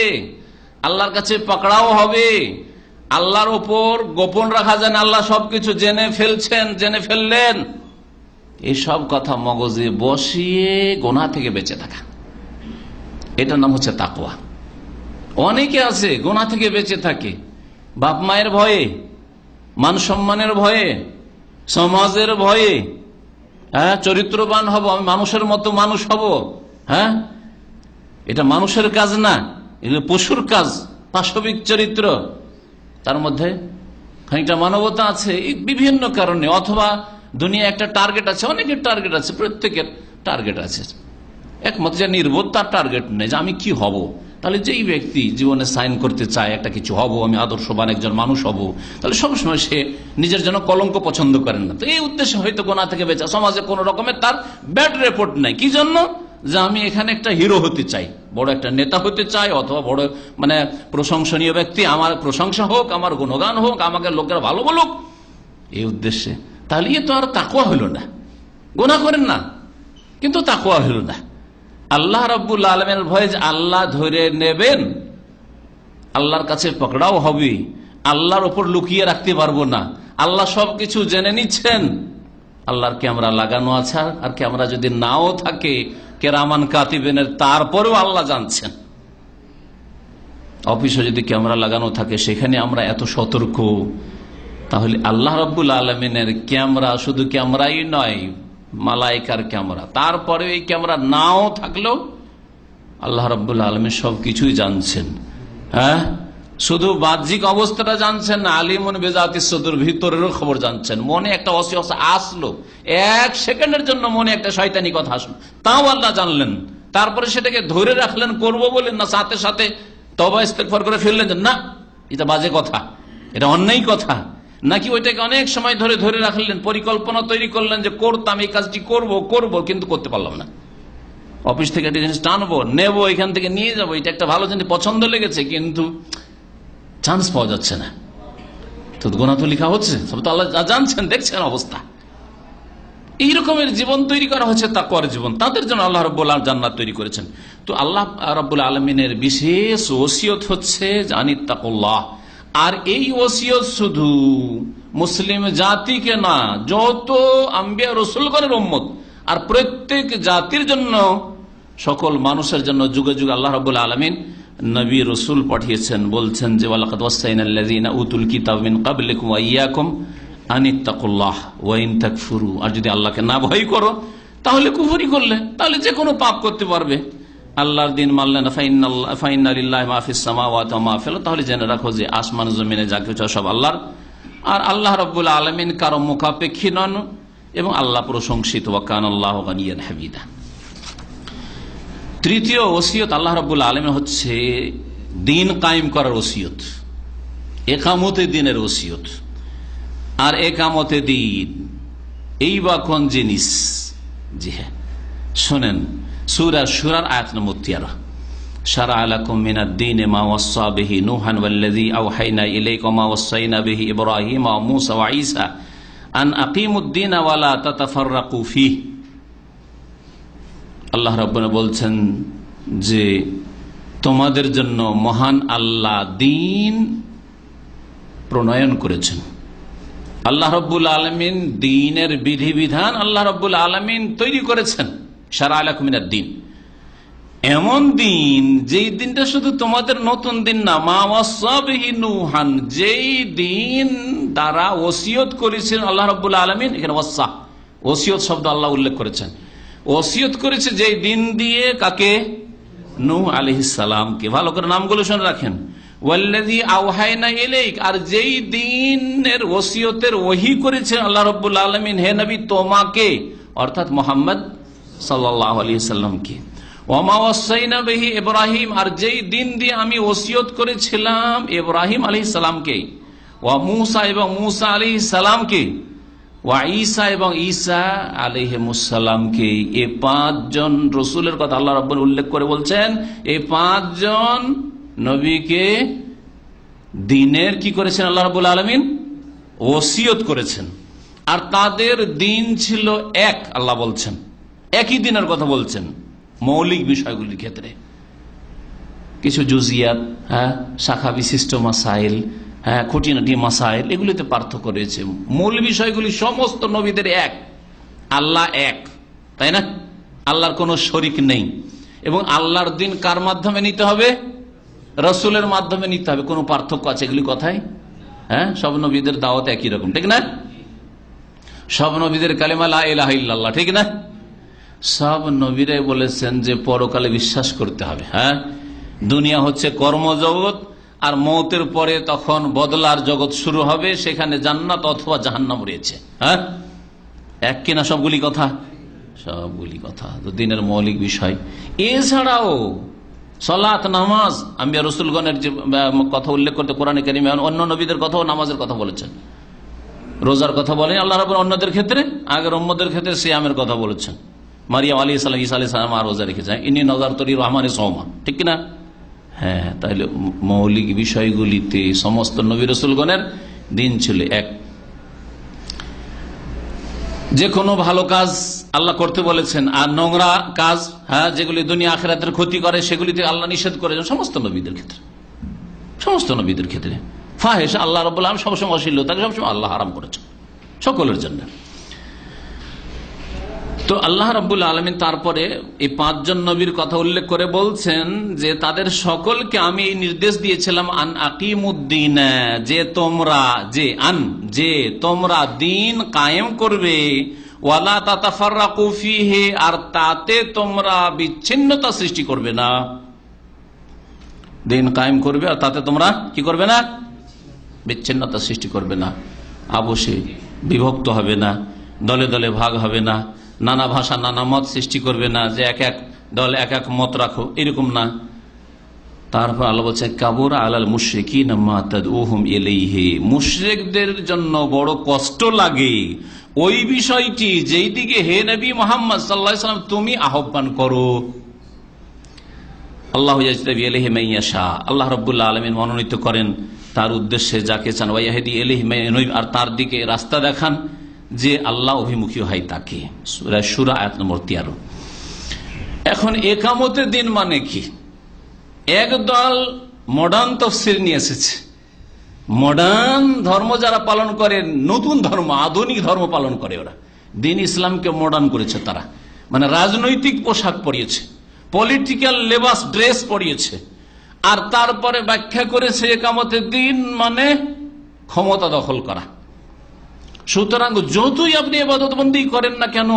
আল্লাহর কাছে পাকড়াও হবে, আল্লাহর ওপর গোপন রাখা যায় না, আল্লাহ সবকিছু জেনে ফেলছেন, জেনে ফেললেন, এইসব কথা মগজে বসিয়ে গুনাহ থেকে বেঁচে থাকা, এটার নাম হচ্ছে তাকওয়া। অনেকে আছে গুনাহ থেকে বেঁচে থাকে বাপ মায়ের ভয়ে, মান সম্মানের ভয়ে, সমাজের ভয়ে, হ্যাঁ, চরিত্রবান হব, আমি মানুষের মতো মানুষ হব, হ্যাঁ, এটা মানুষের কাজ না, এটা পশুর কাজ, পাশবিক চরিত্র, তার মধ্যে খানিকটা মানবতা আছে, এই বিভিন্ন কারণে, অথবা দুনিয়া একটা টার্গেট আছে, অনেকের টার্গেট আছে, প্রত্যেকের টার্গেট আছে, একমাত্র যে নির্বোধ তার টার্গেট নেই যে আমি কি হব। তাহলে যেই ব্যক্তি জীবনে সাইন করতে চায় একটা কিছু হব, আমি আদর্শবান একজন মানুষ হব, তাহলে সবসময় সে নিজের জন্য কলঙ্ক পছন্দ করেন না। তো এই উদ্দেশ্যে হয়তো গুনাহ থেকে বেঁচে, সমাজে কোন রকমের তার ব্যাড রিপোর্ট নাই, কি জন্য? যে আমি এখানে একটা হিরো হতে চাই, বড় একটা নেতা হতে চাই, অথবা বড় মানে প্রশংসনীয় ব্যক্তি, আমার প্রশংসা হোক, আমার গুণগান হোক, আমাকে লোকেরা ভালো বলুক, এই উদ্দেশ্যে। তাহলে এ তো আর তাকওয়া হইল না। গুনাহ করেন না কিন্তু তাকওয়া হইল না। আল্লাহ রাব্বুল আলামিনের ভয়, যে আল্লাহ ধরে নেবেন, আল্লাহর কাছে পকড়াও হবে, আল্লাহর ওপর লুকিয়ে রাখতে পারবো না, আল্লাহ সবকিছু জেনে নিচ্ছেন, আল্লাহর ক্যামেরা লাগানো আছে, আর ক্যামেরা যদি নাও থাকে কেরামান কাতিবিনের, তারপরেও আল্লাহ জানছেন। অফিসে যদি ক্যামেরা লাগানো থাকে সেখানে আমরা এত সতর্ক, তাহলে আল্লাহ রাব্বুল আলামিনের ক্যামেরা শুধু ক্যামেরাই নয়, মালাইকার ক্যামেরা, তারপরে এই ক্যামেরা নাও থাকলেও আল্লাহ রাব্বুল আলামিন সবকিছুই জানছেন। হ্যাঁ, শুধু বাহ্যিক অবস্থাটা জানছেন না, আলিমুন বিজাতিস সুদূর, ভিতরেরও খবর জানছেন। মনে একটা ওয়াসওয়াসা আসলো, 1 সেকেন্ডের জন্য মনে একটা শয়তানি কথা আসলো, তাও আল্লাহ জানলেন, তারপরে সেটাকে ধরে রাখলেন, করবো বলেন না, সাথে সাথে তওবা ইস্তেগফার করে ফেললেন যে না এটা বাজে কথা, এটা অন্যায় কথা, নাকি ওইটাকে অনেক সময় ধরে ধরে রাখলেন, পরিকল্পনা তৈরি করলেন যে করতাম, এই কাজটি করব কিন্তু করতে পারলাম না, অফিস থেকে একটা জিনিস টানবো, নেবো, এখান থেকে নিয়ে যাবো, এটা একটা ভালো জিনিস পছন্দ লেগেছে, কিন্তু চান্স পাওয়া যাচ্ছে না, তো গুনাহ তো লেখা হচ্ছে, সব তো আল্লাহ জানছেন, দেখছেন অবস্থা। এই রকমের জীবন তৈরি করা হচ্ছে তাকওয়ার জীবন, তাদের জন্য আল্লাহ রাব্বুল আলামিন জান্নাত তৈরি করেছেন। তো আল্লাহ রাব্বুল আলামিনের বিশেষ ওসিয়ত হচ্ছে আনিত্তাকুল্লাহ, আর এই ওসিয়ত শুধু মুসলিম জাতিকে না, যত আম্বিয়া রাসূলগণের উম্মত আর প্রত্যেক জাতির জন্য, সকল মানুষের জন্য যুগে যুগে আল্লাহ রাব্বুল আলামিন নবী রাসূল পাঠিয়েছেন। বলছেন যে ওয়ালাকাদ ওয়াসাইনাল্লাযীনা উতুল কিতাব মিন ক্বাবলিকুম ওয়া ইয়্যাকুম আনিত্তাকুল্লাহ ওয়া ইন তাকফুরু, আর যদি আল্লাহকে না ভয় করো তাহলে কুফরি করলে, তাহলে যে কোনো পাপ করতে পারবে, আল্লাহর দিন মানলে না, ফাইন্না লিল্লাহি মা ফিস সামাওয়াতি ওয়া মা ফিল, তাহলে জেনে রাখো যে আসমান জমিনে যা কিছু সব আল্লাহর, আর আল্লাহ রাব্বুল আলামিন কারো মুখাপেক্ষী নন, এবং আল্লাহ প্রশংসিত, ওয়া কানাল্লাহু গানিয়ান হামিদা। তৃতীয় ওসিয়ত আল্লাহ রাব্বুল আলামিন হচ্ছে দিন কায়েম করার ওসিয়ত, একামতে দিনের ওসিয়ত। আর একামতে দিন এই বা কোন জিনিস? জি হ্যাঁ, শোনেন, সূরা শুরার আয়াত নম্বর 13, শারআ লাকুম মিনাদ দীনি মা ওয়াসসা বিহি নূহান ওয়াল্লাযী আওহায়না ইলাইকা মা ওয়াসাইনা বিহি ইব্রাহিম ওয়া মূসা ওয়া ঈসা আন আকিমুদ দীনা ওয়া লা তাতাফাররাকু ফীহি। আল্লাহ রাব্বুনা বলছেন যে তোমাদের জন্য মহান আল্লাহ দ্বীন প্রণয়ন করেছেন। আল্লাহ রাব্বুল আলামিন দ্বীনের বিধিবিধান আল্লাহ রাব্বুল আলামিন তৈরি করেছেন। শারআ লাকুম মিনাদ দীন, এমন দিন যেই দিনটা শুধু তোমাদের নতুন দিন না, মা ওয়াসসা বিহি নূহান, যেই দিন দ্বারা ওসিয়ত করেছেন আল্লাহ রাব্বুল আলামিন। এখানে ওয়াসসা, ওসিয়ত শব্দ আল্লাহ উল্লেখ করেছেন। ওসিয়ত করেছে যেই দিন দিয়ে, কাকে? নূহ আলাইহিস সালামকে। ভালো করে নামগুলো শুনে রাখেন। ওয়াল্লাযী আওহায়না ইলাইক, আর যেই দিনের ওসিয়তের ওহী করেছেন আল্লাহ রাব্বুল আলামিন হে নবী তোমাকে, অর্থাৎ মুহাম্মদ সাল্লাল্লাহু আলাইহি সাল্লামকে। ওয়া মা ওয়াসাইনা বিহি ইব্রাহিম, আর যেই দিন দিয়ে আমি ওসিয়ত করেছিলাম ইব্রাহিম আলাইহিস সালামকে, ওয়া মূসা এবং মূসা আলাইহিস সালামকে, ওয়া ঈসা এবং ঈসা আলাইহিমুস সালামকে। এই পাঁচজন রাসূলের কথা আল্লাহ রাব্বুল উল্লেখ করে বলছেন, এই পাঁচজন নবীকে দ্বীনের কি করেছেন আল্লাহ রাব্বুল আলামিন? ওসিয়ত করেছেন। আর তাদের দ্বীন ছিল এক। আল্লাহ বলছেন একই দ্বীনের কথা বলছেন। মৌলিক বিষয়গুলির ক্ষেত্রে কিছু জুজিয়াত, শাখা বিশিষ্ট মাসাইল, খুঁটিনাটি মাসাইল, এগুলিতে পার্থক্য রয়েছে। মূল বিষয়গুলি সমস্ত নবীদের এক। আল্লাহ এক, তাই না? আল্লাহর কোনো শরিক নেই। এবং আল্লাহর দ্বীন কার মাধ্যমে নিতে হবে? রাসূলের মাধ্যমে নিতে হবে। কোনো পার্থক্য আছে এগুলি কথায়? সব নবীদের দাওয়াত একই রকম, ঠিক না? সব নবীদের কালেমা লা ইলাহা ইল্লাল্লাহ, ঠিক না? সব নবীরাই বলেছেন যে পরকালে বিশ্বাস করতে হবে। দুনিয়া হচ্ছে কর্মজগৎ, আর মওতের পরে তখন বদলার জগৎ শুরু হবে, সেখানে জান্নাত অথবা জাহান্নাম রয়েছে। এক কিনা সবগুলি কথা? সবগুলি কথা তো দ্বীনের মৌলিক বিষয়। এছাড়াও সালাত, নামাজ, আম্বিয়া রাসূলগণের যে কথা উল্লেখ করতে কোরআনে কারিমে অন্য নবীদের কথাও নামাজের কথা বলেছেন। রোজার কথা বলেন আল্লাহ রাব্বুল অন্যদের ক্ষেত্রে, আগের উম্মতের ক্ষেত্রে সিয়ামের কথা বলেছেন। মারিয়াম আলাইহিস সালাম, ঈসা আলাইহিস সালাম আর রোজা রেখেছেন। ইন্নী নাযারতু লির-রহমানি সাওমা, ঠিক কিনা? তাহলে মৌলিক বিষয়গুলিতে সমস্ত নবী রাসূলগণের দ্বীন ছিল এক। যে কোনো ভালো কাজ আল্লাহ করতে বলেছেন, আর নোংরা কাজ যেগুলি দুনিয়া আখিরাতের ক্ষতি করে সেগুলিতে আল্লাহ নিষেধ করেছেন সমস্ত নবীদের ক্ষেত্রে। সমস্ত নবীদের ক্ষেত্রে ফাহিশ আল্লাহ রাব্বুল আলামিন সবসময় অশ্লীলতাকে সবসময় আল্লাহ হারাম করেছেন সকলের জন্য। তো আল্লাহ রাব্বুল আলামিন তারপরে এই পাঁচজন নবীর কথা উল্লেখ করে বলছেন যে তাদের সকলকে আমি এই নির্দেশ দিয়েছিলাম আন আকিমুদ্দিন, যে তোমরা দ্বীন কায়েম করবে, ওয়ালা তাতাফাররাকু ফীহি, আর তাতে তোমরা বিচ্ছিন্নতা সৃষ্টি করবে না। দ্বীন কায়েম করবে আর তাতে তোমরা কি করবে না? বিচ্ছিন্নতা সৃষ্টি করবে না। অবশ্যই বিভক্ত হবে না, দলে দলে ভাগ হবে না, নানা ভাষা নানা মত সৃষ্টি করবে না, যে এক এক দল এক এক মত রাখো, এরকম না। তারপর আল্লাহ বলছে কাবুরা আলাল মুশরিকিনা মা তাদউহুম ইলাইহি, মুশরিকদের জন্য বড় কষ্ট লাগে ওই বিষয়টি যেই দিকে হে নবী মুহাম্মদ সাল্লাল্লাহু আলাইহি ওয়াসাল্লাম তুমি আহ্বান করো। আল্লাহু ইয়াজতাবি ইলাইহি মান ইয়াশা, আল্লাহ রাব্বুল আলামিন মনোনীত করেন তার উদ্দেশ্যে যাকে চান, ওয়া ইয়াহদি ইলাইহি মান ইউনিব, আর তার দিকে রাস্তা দেখান যে আল্লাহ অভিমুখী হয় তাকে। সূরা শুরা আয়াত নম্বর 13। এখন ইকামতের দিন মানে কি? একদল মডার্ন তাফসীর নিয়ে এসেছে। মডার্ন ধর্ম যারা পালন করে, নতুন ধর্ম, আধুনিক ধর্ম পালন করে, ওরা দিন ইসলামকে মডার্ন করেছে। তারা মানে রাজনৈতিক পোশাক পরিয়েছে, পলিটিক্যাল লেবাস ড্রেস পরিয়েছে, আর তারপরে ব্যাখ্যা করেছে ইকামতের দিন মানে ক্ষমতা দখল করা। সুতরাং যতই আপনি ইবাদতবন্দি করেন না কেন,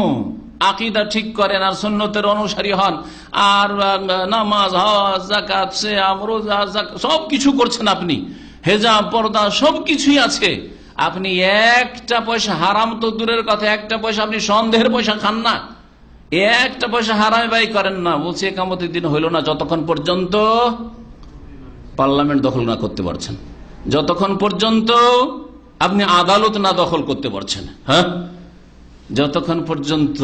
আকীদা ঠিক করেন আর সুন্নতের অনুসারী হন, আর নামাজ, হজ, যাকাত, সিয়াম, রোজা, সবকিছু করছেন আপনি, হেজাব, পর্দা সবকিছুই আছে, আপনি একটা পয়সা হারাম তো দূরের কথা, একটা পয়সা আপনি সন্দেহের পয়সা খান না, একটা পয়সা হারামে ব্যয় করেন না, বলছে ইকামতের দিন হইল না যতক্ষণ পর্যন্ত পার্লামেন্ট দখল না করতে পারছেন, যতক্ষণ পর্যন্ত আপনি আদালত না দখল করতে পারছেন। যতক্ষণ পর্যন্ত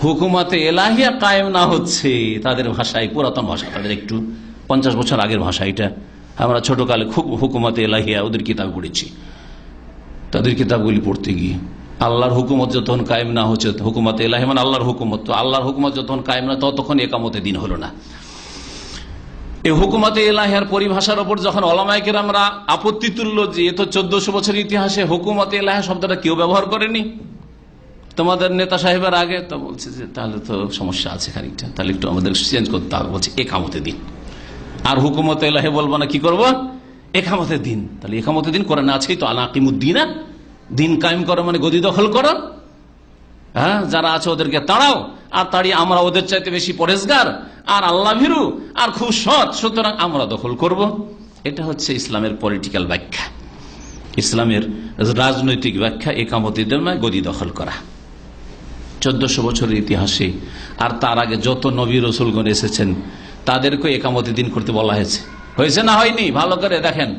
হুকুমাতে এলাহিয়া কায়েম না হচ্ছে, তাদের ভাষায়, পুরাতন ভাষা, তাদের একটু 50 বছর আগের ভাষা এটা, আমরা ছোটকালে খুব হুকুমাতে এলাহিয়া ওদের কিতাব পড়েছি। তাদের কিতাবগুলি পড়তে গিয়ে আল্লাহর হুকুমত যতক্ষণ কায়েম না হচ্ছে, হুকুমাতে এলাহি মানে আল্লাহর হুকুমত, তো আল্লাহর হুকুমত যতক্ষণ কায়েম না, ততক্ষণ একামতে দিন হলো না। এই হুকুমাতে এলাহিয়ার পরিভাষার ওপর যখন ওলামায়ে কেরামরা আপত্তি তুলল যে এ তো 1400 বছর ইতিহাসে হুকুমাতে এলাহিয়া শব্দটা কেউ ব্যবহার করেনি তোমাদের নেতা সাহেবের আগে, তো বলছে যে তাহলে তো সমস্যা আছে খানিকটা, তাহলে একটু আমাদের চেঞ্জ করতে হবে। বলছে একামতে দিন, আর হুকুমতে এলাহি বলবো না, কি করবো? একামতে দিন। তাহলে একামতে দিন কোরআনে আছেই তো, আনাকিমুদ্দিনা, দিন কায়েম করো মানে গদি দখল করো। হ্যাঁ, যারা আছে ওদেরকে তাড়াও, আর তাড়িয়ে আমরা ওদের চাইতে বেশি পরেজগার আর আল্লাহ ভীরু আর খুব সৎ, সুতরাং আমরা দখল করব। এটা হচ্ছে ইসলামের পলিটিক্যাল ব্যাখ্যা, ইসলামের রাজনৈতিক ব্যাখ্যা। একামতের জন্য গদি দখল করা 1400 বছরের ইতিহাসে, আর তার আগে যত নবী রসুলগণ এসেছেন তাদেরকে একামতের দিন করতে বলা হয়েছে না হয়নি? ভালো করে দেখেন,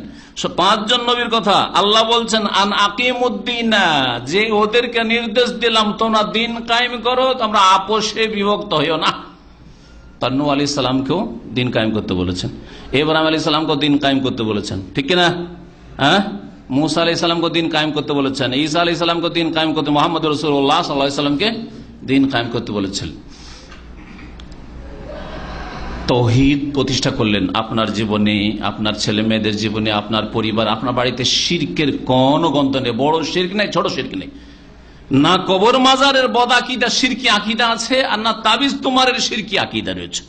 5 জন নবীর কথা আল্লাহ বলছেন আন আকিমুদ্দিনা, যে ওদেরকে নির্দেশ দিলাম তোমরা দিন কায়েম করো, তোমরা আপোষে বিভক্ত হইও না। তার নূহ আলাইহিস সালামকেও দিন কায়েম করতে বলেছেন, ইব্রাহিম আলাইহিস সালামকেও দিন কায়েম করতে বলেছেন, ঠিক কিনা? হ্যাঁ, মুসা আলাইহিস সালামকে দিন কায়েম করতে বলেছেন, ঈসা আলাইহিস সালামকে দিন কায়েম করতে, মুহাম্মদ রাসূলুল্লাহ সাল্লাল্লাহু আলাইহি ওয়াসাল্লামকে দিন কায়েম করতে বলেছেন। তৌহিদ প্রতিষ্ঠা করলেন আপনার জীবনে, আপনার ছেলে মেয়েদের জীবনে, আপনার পরিবার, আপনার বাড়িতে শিরকের কোনো গন্ধ নেই, বড় শিরক নেই, ছোট শিরক নেই, না কবর মাজারের বদআকিদা শিরকি আকীদা আছে, আর না তাবিজ তোমারের শিরকি আকীদা রয়েছে,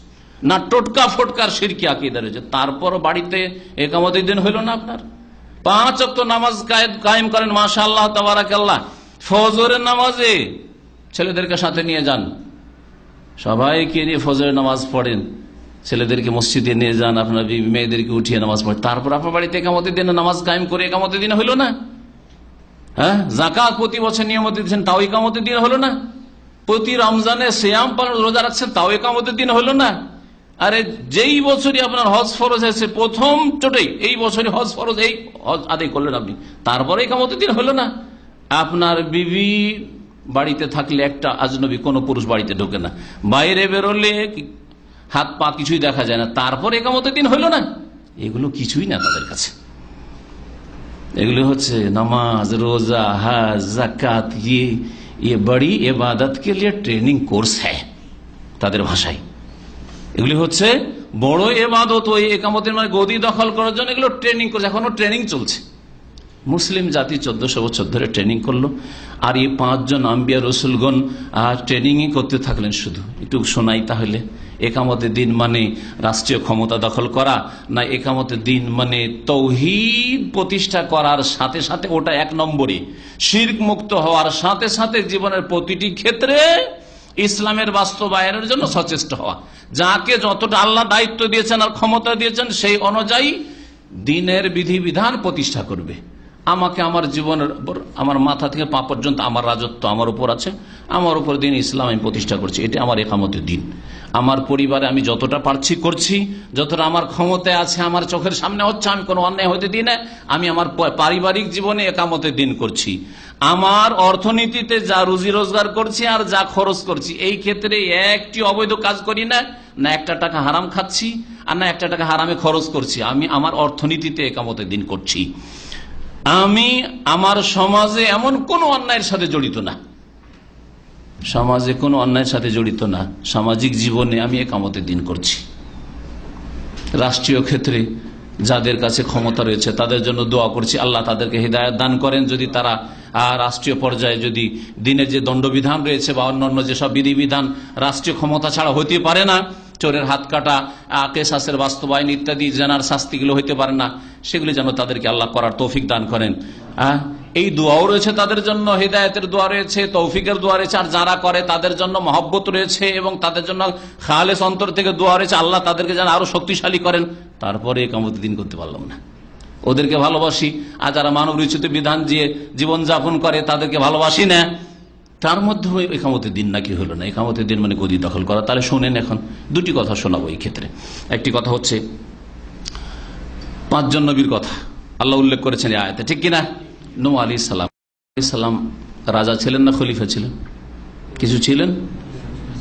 না টোটকা ফটকার শিরকি আকীদা রয়েছে। তারপর বাড়িতে একামতের দিন হইল না আপনার? 5 ওয়াক্ত নামাজ কায়েম করেন, মাশাআল্লাহ তাবারাকাল্লাহ। ফজরের নামাজে ছেলেদেরকে সাথে নিয়ে যান, সবাইকে নিয়ে ফজরের নামাজ পড়েন, ছেলেদেরকে মসজিদে নিয়ে যান, আপনার মেয়েদেরকে উঠিয়ে নামাজ পড়েন, তারপর আপনার বাড়িতে একামতের দিনে নামাজ কায়েম করে একামতের দিন হইল না? হ্যাঁ, যাকাত প্রতি বছর নিয়মিত দিচ্ছেন, তাও একামতের দিন হলো না? প্রতি রমজানে সিয়াম পালন রোজা রাখছেন, তাও একামতের দিন হলো না? আরে যেই বছরই আপনার হজ ফরজ হয়েছে, প্রথম চোটেই এই বছরই হজ ফরজ, এই হজ আদায় করলেন আপনি, তারপরে একামতের দিন হলো না? আপনার বিবি বাড়িতে থাকলে একটা আজনবী কোন পুরুষ বাড়িতে ঢোকে না, বাইরে বেরোলে হাত পা কিছুই দেখা যায় না, তারপর একামতের দিন হইল না? এগুলো কিছুই না তাদের কাছে। এগুলো হচ্ছে নামাজ, রোজা, হজ, যাকাত, ये बड़ी इबादत के लिए ट्रेनिंग कोर्स है তাদের ভাষায়। এগুলি হচ্ছে বড় ইবাদত, ওই একামতের মানে গদি দখল করার জন্য এগুলো ট্রেনিং কোর্স, এখনো ট্রেনিং চলছে। মুসলিম জাতি 1400 বছর ধরে ট্রেনিং করলো, আর এই 5 জন আম্বিয়া রসুলগণ ট্রেনিংই করতে থাকলেন। শুধু একটু শোনাই তাহলে, একামতের দিন মানে রাষ্ট্রীয় ক্ষমতা দখল করা না, একামতের দিন মানে তৌহিদ প্রতিষ্ঠা করার সাথে সাথে, ওটা 1 নম্বরে, শিরক মুক্ত হওয়ার সাথে সাথে জীবনের প্রতিটি ক্ষেত্রে ইসলামের বাস্তবায়নের জন্য সচেষ্ট হওয়া। যাকে যতটা আল্লাহ দায়িত্ব দিয়েছেন আর ক্ষমতা দিয়েছেন, সেই অনুযায়ী দিনের বিধিবিধান প্রতিষ্ঠা করবে। আমাকে আমার জীবনের উপর, আমার মাথা থেকে পা পর্যন্ত আমার রাজত্ব আমার উপর আছে, আমার উপর দিন ইসলাম আমি প্রতিষ্ঠা করছি, এটা আমার একামতের দিন। আমার পরিবারে আমি যতটা পারছি করছি, যতটা আমার ক্ষমতায় আছে, আমার চোখের সামনে হচ্ছে, আমি কোনো অন্যায় হতে দিই না, আমি আমার পারিবারিক জীবনে একামতের দিন করছি। আমার অর্থনীতিতে যা রুজি রোজগার করছি আর যা খরচ করছি, এই ক্ষেত্রে একটি অবৈধ কাজ করি না, না একটা টাকা হারাম খাচ্ছি আর না একটা টাকা হারামে খরচ করছি, আমি আমার অর্থনীতিতে একামতের দিন করছি। আমি আমার সমাজে এমন কোন অন্যায়ের সাথে জড়িত না, সমাজে কোনো অন্যায়ের সাথে জড়িত না, সামাজিক জীবনে আমি একামতের দিন করছি। রাষ্ট্রীয় ক্ষেত্রে যাদের কাছে ক্ষমতা রয়েছে তাদের জন্য দোয়া করছি, আল্লাহ তাদেরকে হিদায়াত দান করেন। যদি তারা রাষ্ট্রীয় পর্যায়ে যদি দিনের যে দণ্ডবিধান রয়েছে বা অন্যান্য যেসব বিধিবিধান রাষ্ট্রীয় ক্ষমতা ছাড়া হতে পারে না, চোরের হাত কাটা, কেসাসের বাস্তবায়ন ইত্যাদি জানার শাস্তিগুলো হইতে পারে না, সেগুলি যেন তাদেরকে আল্লাহ করার তৌফিক দান করেন। এই দোয়াও রয়েছে তাদের জন্য, হিদায়াতের দোয়া রয়েছে, তৌফিকের দোয়া রয়েছে, আর যারা করে তাদের জন্য মহব্বত রয়েছে এবং তাদের জন্য খালেস অন্তর থেকে দোয়া রয়েছে, আল্লাহ তাদেরকে যেন আরো শক্তিশালী করেন। তারপরে একামতের দিন করতে পারলাম না, ওদেরকে ভালোবাসি, আর যারা মানব রচিত বিধান দিয়ে জীবনযাপন করে তাদেরকে ভালোবাসি না, তার মধ্যে একামতের দিন নাকি হলো না। একামতের দিন মানে গদি দখল করা। তাহলে শোনেন, এখন 2টি কথা শোনাবো এই ক্ষেত্রে। একটি কথা হচ্ছে 5 জন নবীর কথা আল্লাহ উল্লেখ করেছেন এই আয়াতে, ঠিক কিনা? নূহ আলাইহিস সালাম রাজা ছিলেন না খলিফা ছিলেন? কিছু ছিলেন?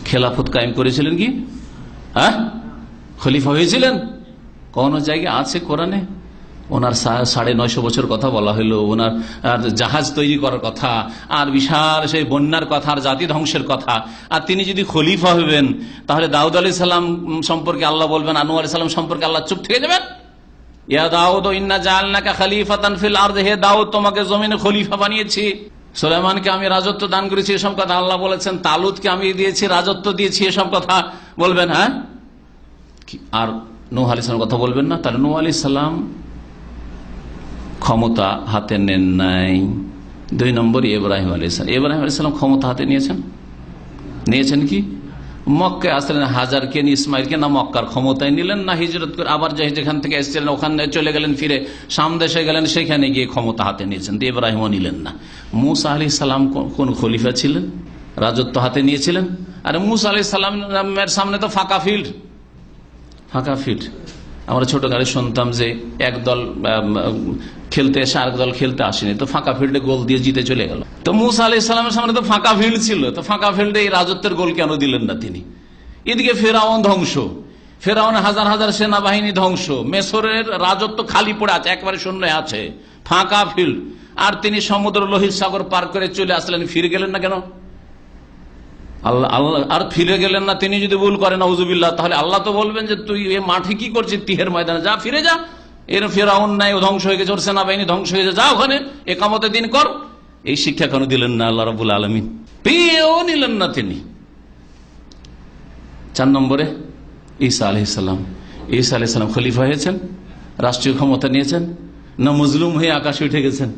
খেলাফত কায়েম করেছিলেন কি? হ্যাঁ, খলিফা হয়েছিলেন? কোন জায়গায় আছে কোরআনে? ওনার 950 বছর কথা বলা হলো, ওনার জাহাজ তৈরি করার কথা, আর বিশাল সেই বন্যার কথা, আর জাতি ধ্বংসের কথা। আর তিনি যদি খলিফা হবেন, তাহলে দাউদ আলাইহিস সালাম সম্পর্কে আল্লাহ বলবেন, আনূহ আলাইহিস সালাম সম্পর্কে আল্লাহ চুপ থেকে যাবেন? ইয়া দাউদ ইন্না জাআলনাকা খলিফাতান ফিল আরদ, হে দাউদ তোমাকে জমিনে খলিফা বানিয়েছি, সুলাইমানকে আমি রাজত্ব দান করেছি, এসব কথা আল্লাহ বলেছেন। তালুতকে আমি দিয়েছি, রাজত্ব দিয়েছি, এসব কথা বলবেন? হ্যাঁ, আর নূহ আলাইহিস সালামের কথা বলবেন না? তাহলে নূহ আলাইহিস সালাম ক্ষমতা হাতে নেন নাই। 2 নম্বর ইব্রাহিম আলাইহিস সালাম। ইব্রাহিম আলাইহিস সালাম ক্ষমতা হাতে নিয়েছেন কি? মক্কায় আসলেন, হাজারকে ইসমাইলকে না মক্কার ক্ষমতায় নিলেন, না হিজরত করে আবার যেখান থেকে এসেছিলেন ওখানে চলে গেলেন, ফিরে শাম দেশে গেলেন, সেখানে গিয়ে ক্ষমতা হাতে নিয়েছেন। তো ইব্রাহিমও নিলেন না। মুসা আলাইহিস সালাম কোন খলিফা ছিলেন? রাজত্ব হাতে নিয়েছিলেন। আর মুসা আলাইহিস সালামের সামনে তো ফাঁকা ফিল্ড। আমরা ছোটকালে শুনতাম যে এক দল খেলতে এসে আরেক দল খেলতে আসেনি, তো ফাঁকা ফিল্ডে গোল দিয়ে জিতে চলে গেল। তো মুসা আলাইহিস সালামের সামনে তো ফাঁকা ফিল্ড ছিল, তো ফাঁকা ফিল্ডে এই রাজত্বের গোল কেন দিলেন না তিনি? এদিকে ফেরাউন ধ্বংস, ফেরাউন হাজার হাজার সেনাবাহিনী ধ্বংস, মেসরের রাজত্ব খালি পড়ে আছে, একবারে শূন্য আছে, ফাঁকা ফিল্ড। আর তিনি সমুদ্র লোহিত সাগর পার করে চলে আসলেন, ফিরে গেলেন না কেন? আল্লাহ আর ফিরে গেলেন না। তিনি যদি ভুল করেন নাউজুবিল্লাহ, তাহলে আল্লাহ তো বলবেন যে তুই এ মাঠে কি করছিস, তিহের ময়দানে যা, ফিরে যা। এর ফেরাউন নাই, ও ধ্বংস হয়ে গেছে, ওর সেনাবাহিনী ধ্বংস হয়ে গেছে, যা ওখানে একামতের দিন কর। এই শিক্ষা কেন দিলেন না আল্লাহ রাব্বুল আলামিন? পেয়েও নিলেন না তিনি। 4 নম্বরে ঈসা আলাইহিস সালাম। ঈসা আলাইহিস সালাম খলিফা হয়েছেন, রাষ্ট্রীয় ক্ষমতা নিয়েছেন, না মজলুম হয়ে আকাশে উঠে গেছেন?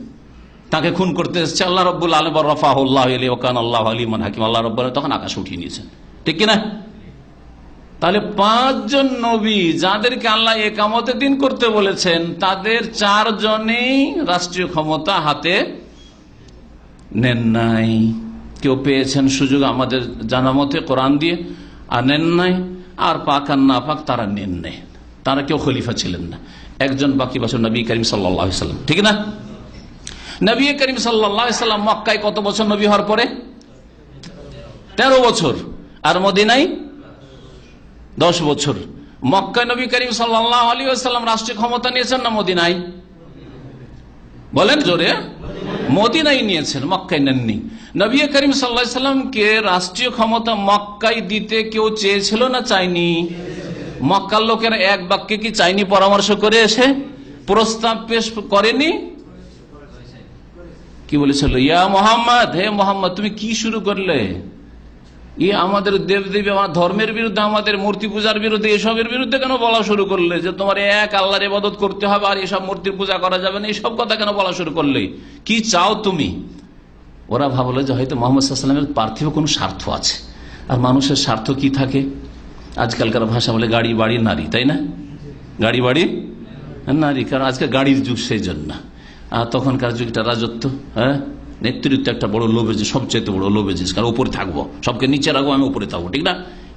তাকে খুন করতে এসেছে আল্লাহ রাব্বুল আলামিন, রাফাহুল্লাহু ইলাইহি ওয়া কানা আল্লাহু আলিমান হাকিম, আল্লাহ রাব্বুল আলামিন তখন আকাশে উঠিয়ে নিয়েছেন, ঠিক কিনা? তাহলে 5 জন নবী যাদেরকে আল্লাহ একামতের দিন করতে বলেছেন, তাদের 4 জনেই রাষ্ট্রীয় ক্ষমতা হাতে নেন নাই। কেউ পেয়েছেন সুযোগ আমাদের জানা মতে কোরআন দিয়ে, আর নেন নাই। আর পাক আর না পাক তারা নেন নাই, তারা কেউ খলিফা ছিলেন না। একজন বাকি বছর নবী করিম সাল্লাল্লাহু আলাইহি ওয়াসাল্লাম, ঠিক না? নবী করিম সাল্লাল্লাহু আলাইহি ওয়াসাল্লাম মক্কায় কত বছর নবী হওয়ার পরে? 13 বছর। আর মদিনায় 10 বছর। মক্কায় নবী করিম সাল্লাল্লাহু আলাইহি ওয়াসাল্লাম রাষ্ট্রীয় ক্ষমতা নিয়েছেন না মদিনায়? বলেন জোরে। মদিনায় নিয়েছেন, মক্কায় নেননি। নবী করিম সাল্লাল্লাহু আলাইহি ওয়াসাল্লামকে রাষ্ট্রীয় ক্ষমতা মক্কায় দিতে কেউ চেয়েছিল না চাইনি? মক্কার লোকেরা এক বাক্যে কি চাইনি? পরামর্শ করে এসে প্রস্তাব পেশ করেনি? কি বলেছিল? ইয়া মোহাম্মদ, হে মোহাম্মদ তুমি কি শুরু করলে? আমাদের দেবদেবী, আমার ধর্মের বিরুদ্ধে, আমাদের মূর্তি পূজার বিরুদ্ধে, এসবের বিরুদ্ধে কেন বলা শুরু করলে? যে তোমার এক আল্লাহর ইবাদত করতে হবে আর এসব মূর্তির পূজা করা যাবে না, এইসব কথা কেন বলা শুরু করলে? কি চাও তুমি? ওরা ভাবলো যে হয়তো মোহাম্মদ সাল্লাল্লাহু আলাইহি ওয়াসাল্লামের পার্থিব কোনো স্বার্থ আছে। আর মানুষের স্বার্থ কি থাকে? আজকালকার ভাষা বলে গাড়ি বাড়ি নারী, তাই না? গাড়ি বাড়ি নারী, কারণ আজকে গাড়ির যুগ, সেই জন্য। আর তখনকার যুগটা রাজত্ব, হ্যাঁ, নেতৃত্ব একটা বড় লোভের জিনিস, সবচেয়ে বড় লোভের জিনিস। কারণ উপরে থাকবো, সবকে নিচে রাখবো, আমি উপরে থাকবো, ঠিক না?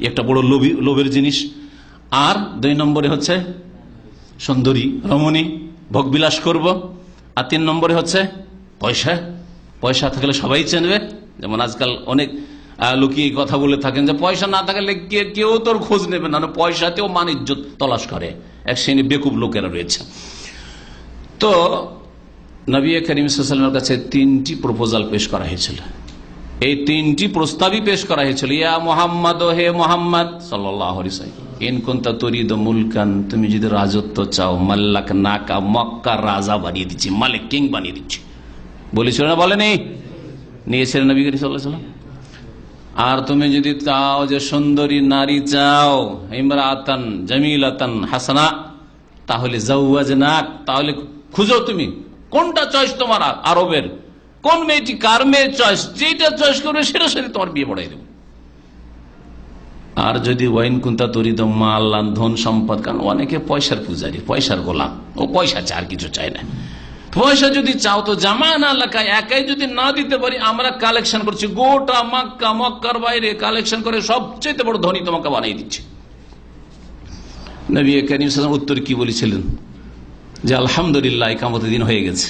একটা বড় লোভের জিনিস। আর 2 নম্বরে হচ্ছে সুন্দরী রমণী, ভোগবিলাস করব। আর 3 নম্বরে হচ্ছে পয়সা। পয়সা থাকলে সবাই চেনবে। যেমন আজকাল অনেক লুকিয়ে কথা বলে থাকেন যে পয়সা না থাকলে কেউ তোর খোঁজ নেবে না, পয়সাতেও মান ইজ্জত তলাশ করে, এক শ্রেণী বেকুব লোকেরা রয়েছে। তো নবী করিম সাল্লাল্লাহু আলাইহি ওয়াসাল্লামের কাছে 3টি প্রপোজাল পেশ করা হয়েছিল। এই 3টি প্রস্তাবই পেশ করা হয়েছিল। ইয়া মুহাম্মদ, হে মুহাম্মদ সাল্লাল্লাহু আলাইহি ওয়াসাল্লাম, ইন কুনতা তুরিদু মুলকান, তুমি যদি রাজত্ব চাও, মাল্লাকনাকা, মক্কার রাজা বানিয়ে দিচ্ছি, মালিক, কিং বানিয়ে দিচ্ছি। বলেছিল না? বলেনি? নিয়েছিলেন নবী করিম সাল্লাল্লাহু আলাইহি ওয়াসাল্লাম। আর তুমি যদি চাও যে সুন্দরী নারী চাও, ইমরাতান জামিলাতান হাসানা, তাহলে জাওয়াজনাক, তাহলে খুঁজো তুমি কোনটা চয়েস তোমার, আরবের কোন মেয়েটি, কার মেয়ে চয়েস, যেটা চয়েস করবে সেটার সাথে তোমার বিয়ে পড়াই দেবো। আর যদি ওয়াইন কুন্তা তরিদ মাল্লান, ধন সম্পদ, কারণ অনেকে পয়সার পূজারী, পয়সার গোলাম, ও পয়সা চায়, আর কিছু চায় না। পয়সা যদি চাও তো জামান এলাকায় একাই যদি না দিতে পারি, আমরা কালেকশন করছি গোটা মক্কা, মক্কার বাইরে কালেকশন করে সবচেয়ে বড় ধনী তোমাকে বানিয়ে দিচ্ছি। নবী করিম সাল্লাল্লাহু আলাইহি ওয়াসাল্লাম উত্তর কি বলেছিলেন? যে আলহামদুলিল্লাহ, কিয়ামতের দিন হয়ে গেছে,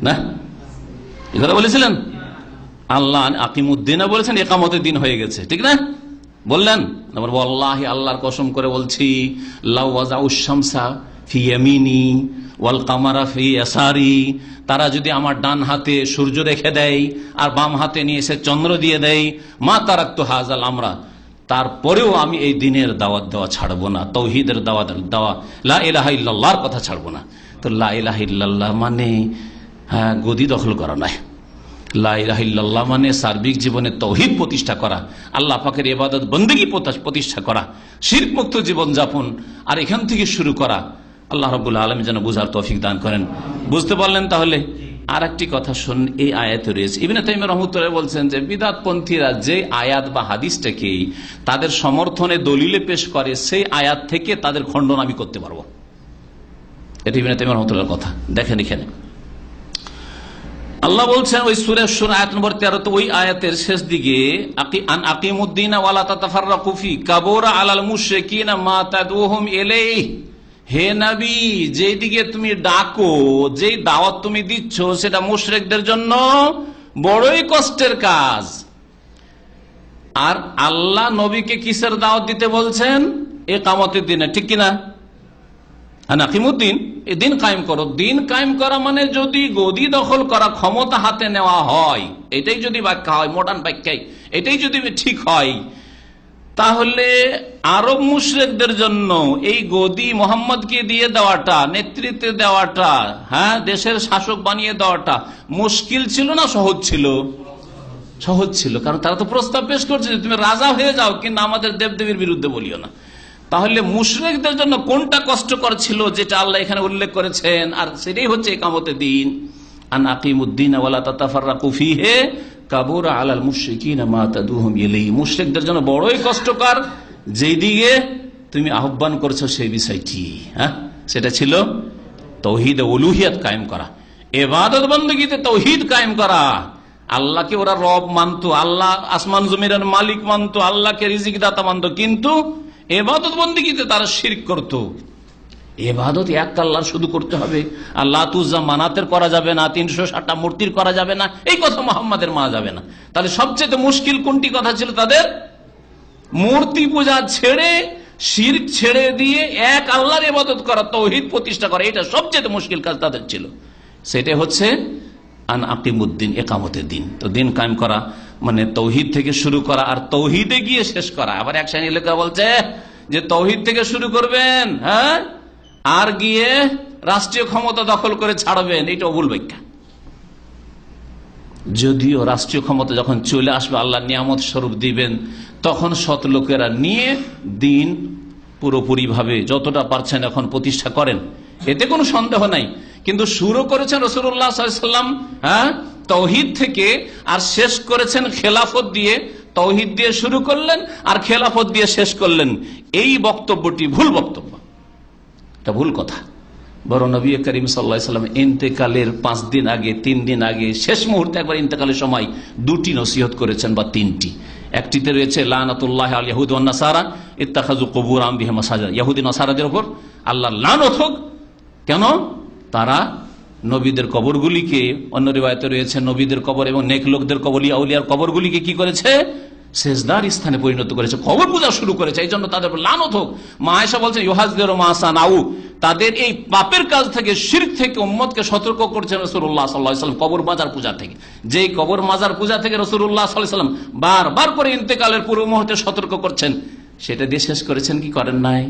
না? এই কথা বলেছিলেন। আল্লাহ আকিমুদ্দিনা বলেছেন, একামতের দিন হয়ে গেছে, ঠিক না? বললেন ওয়াল্লাহি, আল্লাহর কসম করে বলছি, লাউ ওয়াজাউশ শামসা ফি ইয়ামিনি ওয়াল কামারা ফি ইয়াসারি, তারা যদি আমার ডান হাতে সূর্য রেখে দেয় আর বাম হাতে নিয়ে এসে চন্দ্র দিয়ে দেয়, মা তারাক্তু হাযাল আমরা, তারপরেও আমি এই দিনের দাওয়াত দেওয়া ছাড়বো না, তাওহীদের দাওয়াত দেওয়া, লা ইলাহা ইল্লাল্লাহর কথা ছাড়বো না। তো লা ইলাহা ইল্লাল্লাহ মানে গদি দখল করা নয়। লা ইলাহা ইল্লাল্লাহ মানে সার্বিক জীবনে তাওহীদ প্রতিষ্ঠা করা, আল্লাহ পাকের ইবাদত বন্দেগী প্রতিষ্ঠা করা, শিরক মুক্ত জীবন যাপন, আর এখান থেকে শুরু করা। আল্লাহ রাব্বুল আলামিন যেন বুঝার তৌফিক দান করেন। বুঝতে পারলেন? তাহলে আর একটি কথা শুন, এই আয়াতে রয়েছে, ইবনে তাইমিয়া রাহমাতুল্লাহ বলছেন যে বিদআতপন্থীরা যে আয়াত বা হাদিসটাকে তাদের সমর্থনে দলিলে পেশ করে, সেই আয়াত থেকে তাদের খণ্ডন আমি করতে পারবো। এটা ইবনে তাইমিয়া রাহমাতুল্লাহর কথা। দেখেন এখানে আল্লাহ বলছেন ওই সূরা শুরা আয়াত নম্বর 13, ওই আয়াতের শেষ দিকে, আন আকিমুদ্দিনা ওয়ালা তাতাফাররাকু ফি কাবুরা আলাল মুশরিকিনা মা তাদউহুম ইলাইহি, হে নবী, যেই দিকে তুমি ডাকো, যেই দাওয়াত তুমি দিচ্ছ, সেটা মুশরিকদের জন্য বড়ই কষ্টের কাজ। আর আল্লাহ নবীকে কিসের দাওয়াত দিতে বলছেন? ইকামতের দিনে, ঠিক কিনা? আকিমুদ্দিন, এই দিন কায়েম করো। দিন কায়েম করা মানে যদি গদি দখল করা, ক্ষমতা হাতে নেওয়া হয়, এটাই যদি ব্যাখ্যা হয়, মডার্ন ব্যাখ্যায় এটাই যদি ঠিক হয়, তাহলে আরব মুশরিকদের জন্য এই গদি মোহাম্মদকে দিয়ে দেওয়াটা, নেতৃত্বে দেওয়াটা, দেশের শাসক বানিয়ে দেওয়াটা মুশকিল ছিল না সহজ ছিল? সহজ ছিল, কারণ তারা তো প্রস্তাব পেশ করছে যে তুমি রাজা হয়ে যাও, কিন্তু আমাদের দেবদেবীর বিরুদ্ধে বলিও না। তাহলে মুশরিকদের জন্য কোনটা কষ্টকর ছিল, যেটা আল্লাহ এখানে উল্লেখ করেছেন, আর সেটাই হচ্ছে ইকামতের দিন। আন আকিমুদ্দিন ওয়ালা তাতাফাররাকু ফিহি কাবুরা আলাল মুশরিকিনা মা তাদউহুম ইলাইহি, মুশরিকদের জন্য বড়ই কষ্টকর যেই দিকে তুমি আহ্বান করছো সেই বিষয়টি, সেটা ছিল তাওহীদ ও উলুহিয়ত কায়েম করা, ইবাদত বন্দেগীতে তাওহীদ কায়েম করা। আল্লাহকে ওরা রব মানতো, আল্লাহ আসমান জমিনের মালিক মানতো, আল্লাহকে রিজিক দাতা মানতো, কিন্তু ইবাদত বন্দেগীতে তারা শিরক করত। ইবাদত এক আল্লাহর শুধু করতে হবে, আল্লাহ তুজ্জা মানাতের করা যাবে না, 360টা মূর্তির করা যাবে না, এই কথা মুহাম্মাদের মানা যাবে না। তাহলে সবচেয়ে মুশকিল কোনটি কথা ছিল তাদের? মূর্তি পূজা ছেড়ে, শিরক ছেড়ে দিয়ে এক আল্লাহর ইবাদত করা, তাওহীদ প্রতিষ্ঠা করা, এটা সবচেয়ে মুশকিল কাজ তাদের ছিল। সেটা হচ্ছে আন আকিমুদ্দিন, ইকামতের দিন। তো দিন কায়েম করা মানে তাওহীদ থেকে শুরু করা, আর তাওহীদে গিয়ে শেষ করা। আবার এক শ্রেণীর লোকেরা বলছে যে তাওহীদ থেকে শুরু করবেন, আর গিয়ে রাষ্ট্রীয় ক্ষমতা দখল করে ছাড়বেন, এটা ভুল ব্যাখ্যা। যদিও রাষ্ট্রীয় ক্ষমতা যখন চলে আসবে, আল্লাহ নিয়ামত স্বরূপ দিবেন, তখন সৎ লোকেরা নিয়ে দিন পুরোপুরি ভাবে যতটা পারছেন এখন প্রতিষ্ঠা করেন, এতে কোনো সন্দেহ নাই। কিন্তু শুরু করেছেন রাসূলুল্লাহ সাল্লাল্লাহু আলাইহি ওয়াসাল্লাম তাওহীদ থেকে, আর শেষ করেছেন খেলাফত দিয়ে। তাওহীদ দিয়ে শুরু করলেন আর খেলাফত দিয়ে শেষ করলেন, এই বক্তব্যটি ভুল বক্তব্য, এটা ভুল কথা। বরং নবী করিম সাল্লাল্লাহু আলাইহি ওয়াসাল্লাম ইন্তেকালের 5 দিন আগে, 3 দিন আগে, শেষ মুহূর্তে একবার ইন্তেকালের সময় 2টি নসিহত করেছেন, বা 3টি। একটিতে রয়েছে লানাতুল্লাহ আল ইয়াহুদ ওয়ান নাসারা ইত্তাখাযু কুবুর আনবিহিম মাসাজিদ, ইহুদি নাসারাদের উপর আল্লাহর লানত হোক। কেন? তারা নবীদের কবরগুলিকে, অন্য রিওয়ায়াতে রয়েছে নবীদের কবর এবং নেক লোকদের কবর, আউলিয়ার কবরগুলিকে কি করেছে? সেজদার স্থানে পরিণত করেছে, কবর পূজা শুরু করেছে। এই জন্য তাদের লানত হোক। মা আয়েশা বলছেন ইউহাযযিরু মা সানাউ, তাদের এই পাপের কাজ থেকে, শিরক থেকে উম্মতকে সতর্ক করছেন রাসূলুল্লাহ সাল্লাল্লাহু আলাইহি ওয়াসাল্লাম কবর মাজার পূজা থেকে। যেই কবর মাজার পূজা থেকে রাসূলুল্লাহ সাল্লাল্লাহু আলাইহি ওয়াসাল্লাম বারবার করে ইন্তেকালের পূর্ব মুহূর্তে সতর্ক করছেন, সেটা দিয়ে শেষ করেছেন কি করেন নাই?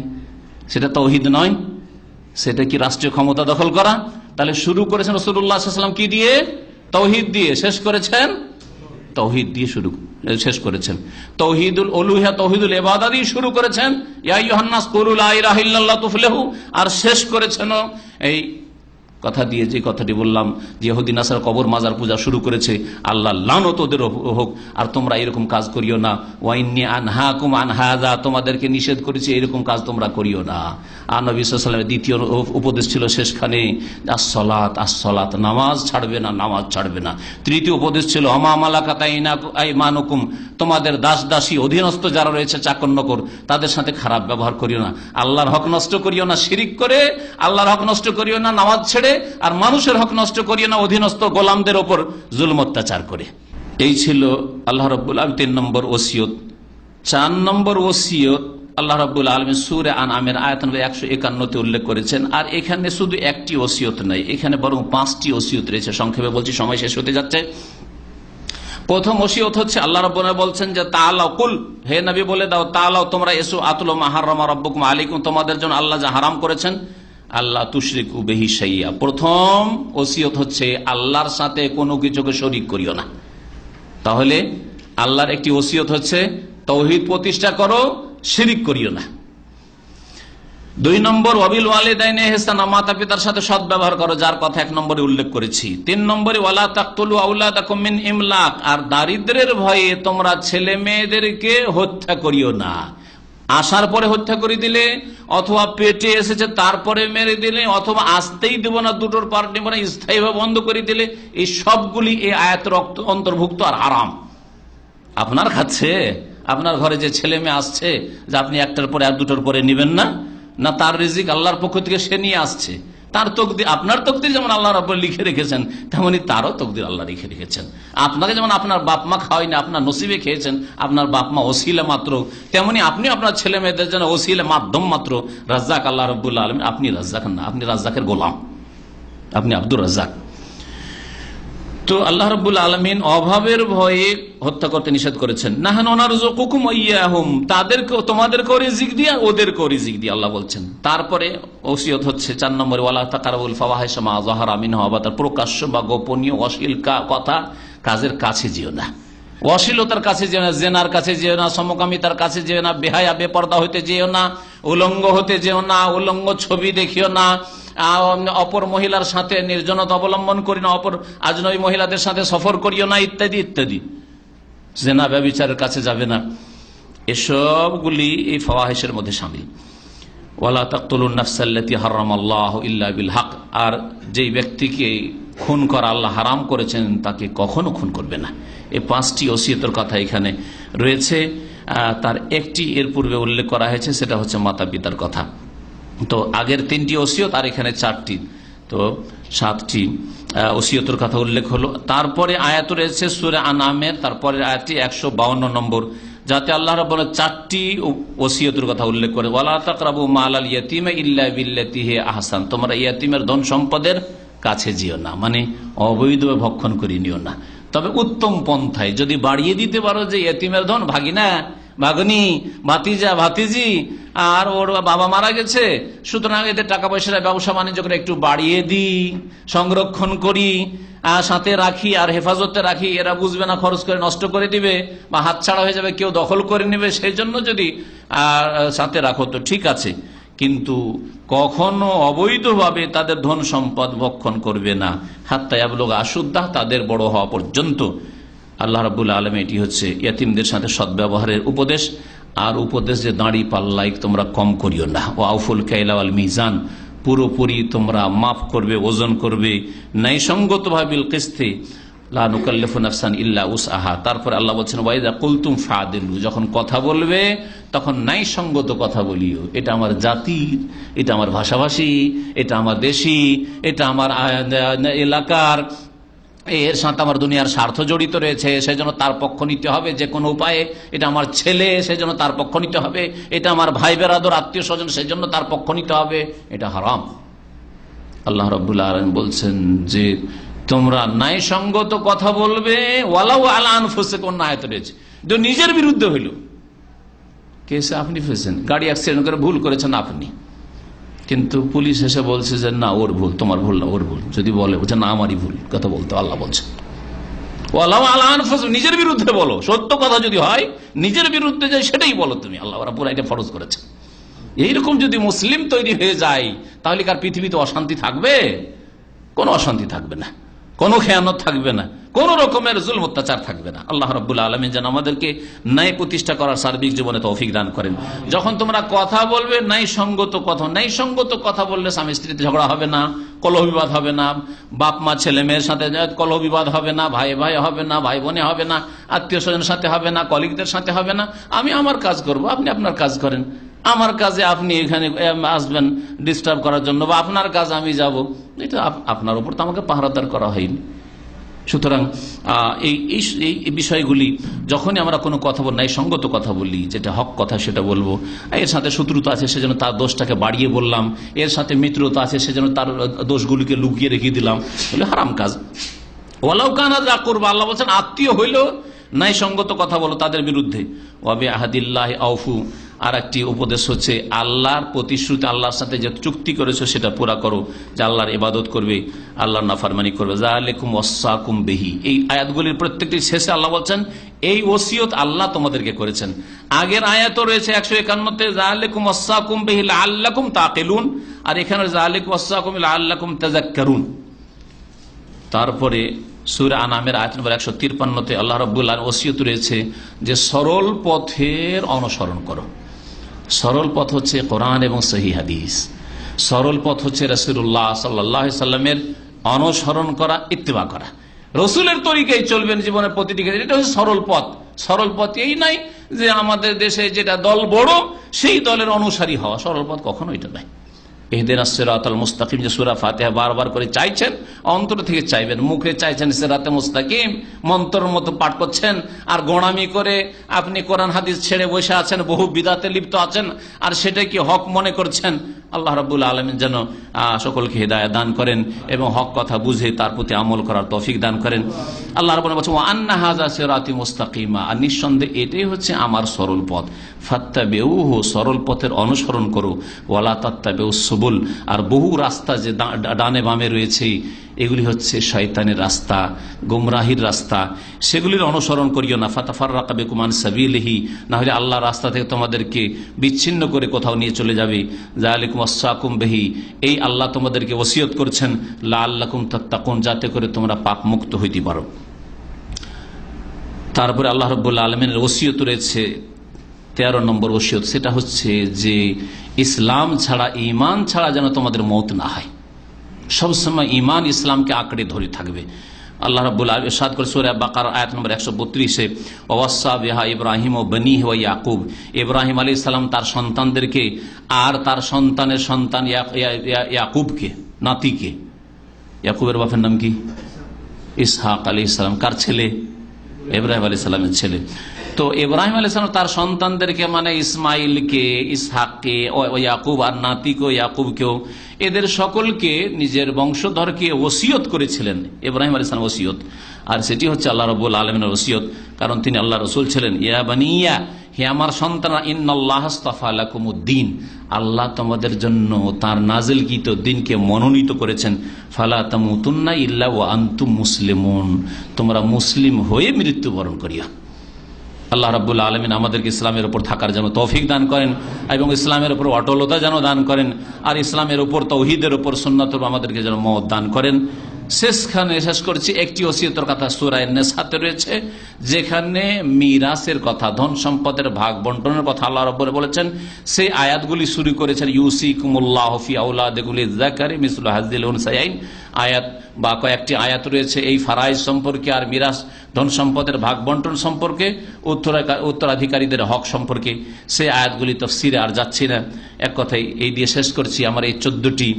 সেটা তাওহীদ নয়, সেটা কি রাষ্ট্রীয় ক্ষমতা দখল করা? তাহলে শুরু করেছেন রাসূলুল্লাহ সাল্লাল্লাহু আলাইহি ওয়াসাল্লাম কি দিয়ে? তাওহীদ দিয়ে। শেষ করেছেন তাওহীদ দিয়ে, শেষ করেছেন তাওহীদুল উলুহিয়া, তাওহীদুল ইবাদা দিয়ে শুরু করেছেন, ইয়া আইয়ুহান নাস কুলু লা ইলাহা ইল্লাল্লাহ তুফলিহু, আর শেষ করেছেন এই কথা দিয়ে, যে কথাটি বললাম, যে ইহুদি নাসারা কবর মাজার পূজা শুরু করেছে, আল্লাহ লানত ওদের হোক, আর তোমরা এরকম কাজ করিও না। ওয়া ইন্নী আনহাকুম আন হাযা, তোমাদেরকে নিষেধ করেছি এরকম কাজ তোমরা করিও না। আর নবী সাল্লাল্লাহু আলাইহি ওয়াসাল্লামের দ্বিতীয় উপদেশ ছিল শেষখানে, আস-সালাত, আস-সালাত, নামাজ ছাড়বে না, নামাজ ছাড়বে না। তৃতীয় উপদেশ ছিল আমা মালাকাত আইমানুকুম, তোমাদের দাস দাসী অধীনস্থ যারা রয়েছে, চাকর নকর, তাদের সাথে খারাপ ব্যবহার করিও না। আল্লাহর হক নষ্ট করিও না শিরিক করে, আল্লাহর হক নষ্ট করিও না নামাজ ছেড়ে, আর মানুষের হক নষ্ট করিও না অধীনস্থ গোলামদের ওপর জুলম অত্যাচার করে। এই ছিল আল্লাহ রাব্বুল আলামিন 3 নম্বর ওসিয়ত। 4 নম্বর ওসিয়ত আল্লাহ রাব্বুল আলামিন সূরা আনআমের আয়াত নম্বর 151 উল্লেখ করেছেন। আর এখানে শুধু একটি ওসিয়ত নাই, এখানে বরং 5টি ওসিয়ত রয়েছে। সংক্ষেপে বলছি, সময় শেষ হতে যাচ্ছে। প্রথম ওসিয়ত হচ্ছে আল্লাহ রাব্বুল আলামিন বলছেন যে তাআলাউ কুল, হে নবী বলে দাও, তাআলাউ তোমরা এসো, আতলু মা হারামা রাব্বুকুম আলাইকুম, তোমাদের জন্য আল্লাহ যা হারাম করেছেন, আল্লাহ তুশরিকু বিহি শাইআ। প্রথম ওসিয়ত হচ্ছে আল্লাহর সাথে কোনো কিছুকে শরীক করিও না। তাহলে আল্লাহর একটি ওসিয়ত হচ্ছে তাওহীদ প্রতিষ্ঠা করো, শিরিক করিও না। 2 নম্বর ওয়াবিল ওয়ালিদাইনি ইহসানা, মাতা পিতার সাথে সৎ ব্যবহার করো, যার কথা 1 নম্বরে উল্লেখ করেছি। 3 নম্বরে ওয়ালা তাকতুলু আওলাদাকুম মিন ইমলাক, আর দারিদ্র্যের ভয়ে তোমরা ছেলে মেয়েদেরকে হত্যা করিও না। আসার পরে হত্যা করে দিলে, অথবা পেটে এসেছে তারপরে মেরে দিলে, অথবা আসতেই দেব না, দুটোর পার নেব না, স্থায়ীভাবে বন্ধ করে দিলে, এই সবগুলি এই আয়াতের অন্তর্ভুক্ত আর হারাম। আপনার কাছে, আপনার ঘরে যে ছেলে মেয়ে আসছে, যে আপনি একটার পরে আর দুটোর পরে নেবেন না, না তার রিজিক আল্লাহর পক্ষ থেকে সে নিয়ে আসছে। তার তকদির, আপনার তকদির যেমন আল্লাহ রাব্বুল লিখে রেখেছেন, তেমনি তারও তকদির আল্লাহ লিখে রেখেছেন। আপনাকে যেমন আপনার বাপ মা খাওয়ায়নি, আপনার নসিবে খেয়েছেন, আপনার বাপ মা ওসিলা মাত্র, তেমনি আপনি আপনার ছেলে মেয়েদের জন্য ওসিলা, মাধ্যম মাত্র। রাজ্জাক আল্লাহ রাব্বুল আলামিন, আপনি রাজ্জাক না, আপনি রাজ্জাকের গোলাম, আপনি আব্দুর রাজ্জাক। তো আল্লাহ রাব্বুল আলামিন অভাবের ভয়ে হত্যা করতে নিষেধ করেছেন। নাহনু নারযুকুকুম ওয়া ইয়াহুম, তাদেরকে, তোমাদেরকে রিজিক দিয়া ওদেরকে রিজিক দিয়া, আল্লাহ বলছেন। তারপরে ওসিয়ত হচ্ছে 4 নম্বরে ওয়ালা তাকারাবুল ফাওয়াহিশা মা যাহারা মিনহা, প্রকাশ্য বা গোপনীয় অশ্লীল কথা কাজের কাছে যেও না। অশ্লীলতার কাছে যেও না, জেনার কাছে যেও না, সমকামিতার কাছে যেও না, বেহায়া বেপর্দা হতে যেও না, উলঙ্গ হতে যেও না, উলঙ্গ ছবি দেখিও না, অপর মহিলার সাথে নির্জনতা অবলম্বন করি না, অপর আজনবী মহিলাদের সাথে সফর করিও না, ইত্যাদি ইত্যাদি। জেনা ব্যভিচারের কাছে যাবে না, এসবগুলি এই ফাওয়াহিশের মধ্যে শামিল। ওয়ালা তাকতুলুন নাফসাল্লাতী হারামাল্লাহু ইল্লা বিল হক, আর যেই ব্যক্তিকে খুন করা আল্লাহ হারাম করেছেন তাকে কখনো খুন করবে না। এই 5টি ওসিয়তের কথা এখানে রয়েছে। তার একটি এর পূর্বে উল্লেখ করা হয়েছে, সেটা হচ্ছে মাতা পিতার কথা। তো আগের 3টি ওসিয়ত আর এখানে 4টি, তো 7টি ওসিয়তের কথা উল্লেখ হলো। তারপরে আয়াত রয়েছে সূরা আনআমের তারপরে আয়াতটি 152 নম্বর, যাতে আল্লাহ রাব্বুল আলামিন 4টি ওসিয়তের কথা উল্লেখ করে। ওয়ালা তাকরাবু মালাল ইয়াতীম ইল্লা বিল্লাতী হি আহসান, তোমরা ইয়াতীমের ধন সম্পদের কাছে যেও না, মানে অবৈধভাবে ভক্ষণ করে নিও না, তবে উত্তম পন্থায়। যদি বাড়িয়ে দিতে পারো যে ইয়াতীমের ধন, ভাগিনা ভাগ্নি ভাতিজা ভাতিজি আর ওর বাবা মারা গেছে, সুতরাং এদের টাকা পয়সা ব্যবসা বাণিজ্য করে একটু বাড়িয়ে দিই, সংরক্ষণ করি, সাথে রাখি আর হেফাজতে রাখি, এরা বুঝবে না, খরচ করে নষ্ট করে দিবে বা হাতছাড়া হয়ে যাবে, কেউ দখল করে নেবে, সেই জন্য যদি সাথে রাখো তো ঠিক আছে, কিন্তু কখনো অবৈধভাবে তাদের ধন সম্পদ ভক্ষণ করবে না। হাত্তা ইয়াবলুগা আশুদ্দাহ, তাদের বড় হওয়া পর্যন্ত। আল্লাহ রাব্বুল আলামিন এটি হচ্ছে ইয়াতীমদের সাথে সদ্ব্যবহারের উপদেশ। আর উপদেশ যে দাঁড়ি পাল্লাই তোমরা কম করিও না। ও আউফুল কাইলা ওয়াল মিজান, পুরোপুরি তোমরা মাফ করবে, ওজন করবে ন্যায়সঙ্গতভাবে, বিল কিসতি লা নুকাল্লিফু নাফসান ইল্লা উসআহা। তারপর আল্লাহ বলছেন ওয়াইদা কুলতুম ফাদিলু, যখন কথা বলবে তখন ন্যায়সঙ্গত কথা বলিও। এটা আমার জাতির, এটা আমার ভাষাভাষী, এটা আমার দেশি, এটা আমার এলাকার, এর সাথে আমার দুনিয়ার স্বার্থ জড়িত রয়েছে, সেজন্য তার পক্ষ নিতে হবে যে কোনো উপায়ে। এটা আমার ছেলে, সেজন্য তার পক্ষ নিতে হবে। এটা আমার ভাই বেরাদর আত্মীয় স্বজন, সেজন্য তার পক্ষ নিতে হবে। এটা হারাম। আল্লাহ রাব্বুল আলামিন বলছেন যে তোমরা ন্যায়সঙ্গত কথা বলবে। ওয়ালাউ আলা আনফুসিকুম আয়াত রয়েছে, যে নিজের বিরুদ্ধে হইল। কেসে আপনি ফেসেছেন, গাড়ি অ্যাক্সিডেন্ট করে ভুল করেছেন আপনি, কিন্তু পুলিশ এসে বলছে যে না ওর ভুল, তোমার ভুল না, ওর ভুল। যদি বলে বলছে না আমারই ভুল, কথা বলতে আল্লাহ বলছে ওয়ালাউ আলা আনফুসিকুম, নিজের বিরুদ্ধে বলো। সত্য কথা যদি হয় নিজের বিরুদ্ধে যায় সেটাই বলো তুমি, আল্লাহ রাব্বুল আলামিন ফরজ করেছে। এইরকম যদি মুসলিম তৈরি হয়ে যায় তাহলে কার পৃথিবীতে অশান্তি থাকবে? কোনো অশান্তি থাকবে না, কোনো খেয়ানত থাকবে না, কোন রকমের জুলম অত্যাচার থাকবে না। আল্লাহ রাব্বুল আলামিন যেন আমাদেরকে ন্যায় প্রতিষ্ঠা করার সার্বিক জীবনে তৌফিক দান করেন। যখন তোমরা কথা বলবে ন্যায়সঙ্গত কথা, ন্যায়সঙ্গত কথা বললে স্বামী স্ত্রীতে ঝগড়া হবে না, কলহ বিবাদ হবে না, বাপ মা ছেলে মেয়ের সাথে কলহ বিবাদ হবে না, ভাই ভাই হবে না, ভাই বোনে হবে না, আত্মীয় স্বজনের সাথে হবে না, কলিগদের সাথে হবে না। আমি আমার কাজ করব, আপনি আপনার কাজ করেন। আমার কাজে আপনি এখানে আসবেন ডিস্টার্ব করার জন্য, বা আপনার কাজ আমি যাব, এটা আপনার উপর তো আমাকে পাহারাদার করা হয়নি। সুতরাং এই বিষয়গুলি যখনই আমরা কোনো কথা বলি, ন্যায়সঙ্গত কথা বলি, যেটা হক কথা সেটা বলবো। এর সাথে শত্রুতা আছে সেজন্য তার দোষটাকে বাড়িয়ে বললাম, এর সাথে মিত্রতা আছে সেজন্য তার দোষগুলিকে লুকিয়ে রেখে দিলাম, বলে হারাম কাজ। ওয়ালাউ কানা যা কুরবা, আল্লাহ বলছেন আত্মীয় হইলেও ন্যায়সঙ্গত কথা বলো তাদের বিরুদ্ধে। ওয়াবি আহাদিল্লাহি আউফু, আর একটি উপদেশ হচ্ছে আল্লাহর প্রতিশ্রুতি, আল্লাহর সাথে যে চুক্তি করেছো সেটা পুরা করো, যে আল্লাহর ইবাদত করবে, আল্লাহর নাফরমানি করবে। যালিকুম ওয়াসাকুম বিহি, এই আয়াতগুলির প্রত্যেকটি শেষে আল্লাহ বলছেন এই ওসিয়ত আল্লাহ তোমাদেরকে করেছেন। আগের আয়াতও রয়েছে 151-তে, যালিকুম ওয়াসাকুম বিহি লাআল্লাকুম তাকিলুন, আর এখানে যালিকুম ওয়াসাকুম লাআল্লাকুম তাযাক্কারুন। তারপরে সূরা আনামের আয়াত নম্বর 153-তে আল্লাহ রাব্বুল আলামিন ওসিয়ত রয়েছে যে সরল পথের অনুসরণ করো। সরল পথ হচ্ছে কোরআন এবং সহিহ হাদিস, সরল পথ হচ্ছে রাসূলুল্লাহ সাল্লাল্লাহু আলাইহি সাল্লামের অনুসরণ করা, ইত্তেবা করা, রসুলের তরিকায় চলবেন জীবনের প্রতিটি ক্ষেত্রে। এটা হচ্ছে সরল পথ। সরল পথ এই নাই যে আমাদের দেশে যেটা দল বড় সেই দলের অনুসারী হওয়া, সরল পথ কখনো এটা নাই। ইহদিনাস সিরাতাল মুস্তাকিম, যে সূরা ফাতিহা বারবার করে চাইছেন, অন্তর থেকে চাইবেন, মুখে চাইছেন সিরাতে মুস্তাকিম, মন্ত্রের মতো পাঠ করছেন, আর গোড়ামি করে আপনি কোরআন হাদিস ছেড়ে বসে আছেন, বহু বিদাতে লিপ্ত আছেন, আর সেটা কি হক মনে করছেন। আল্লাহ রাব্বুল আলামিন যেন সকলকে হিদায়াত দান করেন এবং হক কথা বুঝে তার প্রতি আমল করার তৌফিক দান করেন। আল্লাহ রাব্বুল বলেন ওয়া আন্না হাযা সিরাতি মুস্তাকিমা, আর নিঃসন্দেহে এটাই হচ্ছে আমার সরল পথ। ফাত্তাবিউহু, সরল পথের অনুসরণ করো। ওয়ালা তাত্তাবিউস সুবুল, আর বহু রাস্তা যে ডানে বামে রয়েছে এগুলি হচ্ছে শয়তানের রাস্তা, গুমরাহির রাস্তা, সেগুলির অনুসরণ করিও না। ফাতাফাররাকা বিকুম আন সাবিলিহি, না হলে আল্লাহর রাস্তা থেকে তোমাদেরকে বিচ্ছিন্ন করে কোথাও নিয়ে চলে যাবে। যালিকুম ওয়াসাকুম বিহি, এই আল্লাহ তোমাদেরকে ওসিয়ত করছেন লাআল্লাকুম তাত্তাকুন, যাতে করে তোমরা পাপ মুক্ত হইতে পারো। তারপরে আল্লাহ রাব্বুল আলামিনের ওসিয়ত রয়েছে 13 নম্বর ওসিয়ত, সেটা হচ্ছে যে ইসলাম ছাড়া, ঈমান ছাড়া যেন তোমাদের মওত না হয়। সবসময় ঈমান ইসলামকে আঁকড়ে ধরে থাকবে। আল্লাহ রাব্বুল আলামিন ইরশাদ করে সূরা বাকারা আয়াত নম্বর 132-এ, ওয়াসা বিহা ইব্রাহিম ওয়া বনিহি ওয়া ইয়াকুব, ইব্রাহিম আলাইহিস সালাম তার সন্তানদেরকে আর তার সন্তানের সন্তান ইয়াকুবকে, নাতিকে, ইয়াকুবের বাপের নাম কি? ইসহাক আলাইহিস সালাম। কার ছেলে? ইব্রাহিম আলাইহিস সালামের ছেলে। তো ইব্রাহিম আলাইহিস সালাম তার সন্তানদেরকে, মানে ইসমাইলকে, ইসহাককে, ইয়াকুব আর নাতিকে ইয়াকুবকেও, এদের সকলকে নিজের বংশধরকে ওসিয়ত করেছিলেন ইব্রাহিম আলাইহিস সালাম, ওসিয়ত। আর সেটি হচ্ছে আল্লাহ রাব্বুল আলামিনের ওসিয়ত, কারণ তিনি আল্লাহ রাসূল ছিলেন। ইয়া বানিয়া, হে আমার সন্তান, ইন্নাল্লাহ আস্তাফা লাকুমুদ্দিন, আল্লাহ তোমাদের জন্য তার নাজিলকৃত দ্বীনকে মনোনীত করেছেন। ফালা তামুতুন্না ইল্লা ওয়া আনতুম মুসলিমুন, তোমরা মুসলিম হয়ে মৃত্যুবরণ করিয়া। আল্লাহ রাব্বুল আলামিন আমাদেরকে ইসলামের উপর থাকার যেন তৌফিক দান করেন এবং ইসলামের উপর অটলতা যেন দান করেন, আর ইসলামের উপর, তৌহিদের উপর, সুন্নাতের উপর আমাদেরকে যেন মওত দান করেন। শেষ করছি একটি ওসিয়তের কথা সূরা আন-নিসাতে রয়েছে, যেখানে মিরাসের কথা, ধন সম্পদের ভাগ বন্টনের কথা আল্লাহ রাব্বুল বলেছেন। সেই আয়াতগুলি শুরু করেছেন ইউসিকুমুল্লাহু ফি আওলাদিকুম লিয-যাকারি মিসলু হাযযিল উনসায়াইন আয়াত, বা কয়েকটি আয়াত রয়েছে এই ফারাইজ সম্পর্কে, আর মিরাস, ধন সম্পদের ভাগ বন্টন সম্পর্কে, উত্তরাধিকারীদের হক সম্পর্কে। সেই আয়াতগুলি তাফসীরে আর যাচ্ছি না, এক কথাই এই দিয়ে শেষ করছি। আমার এই 14টি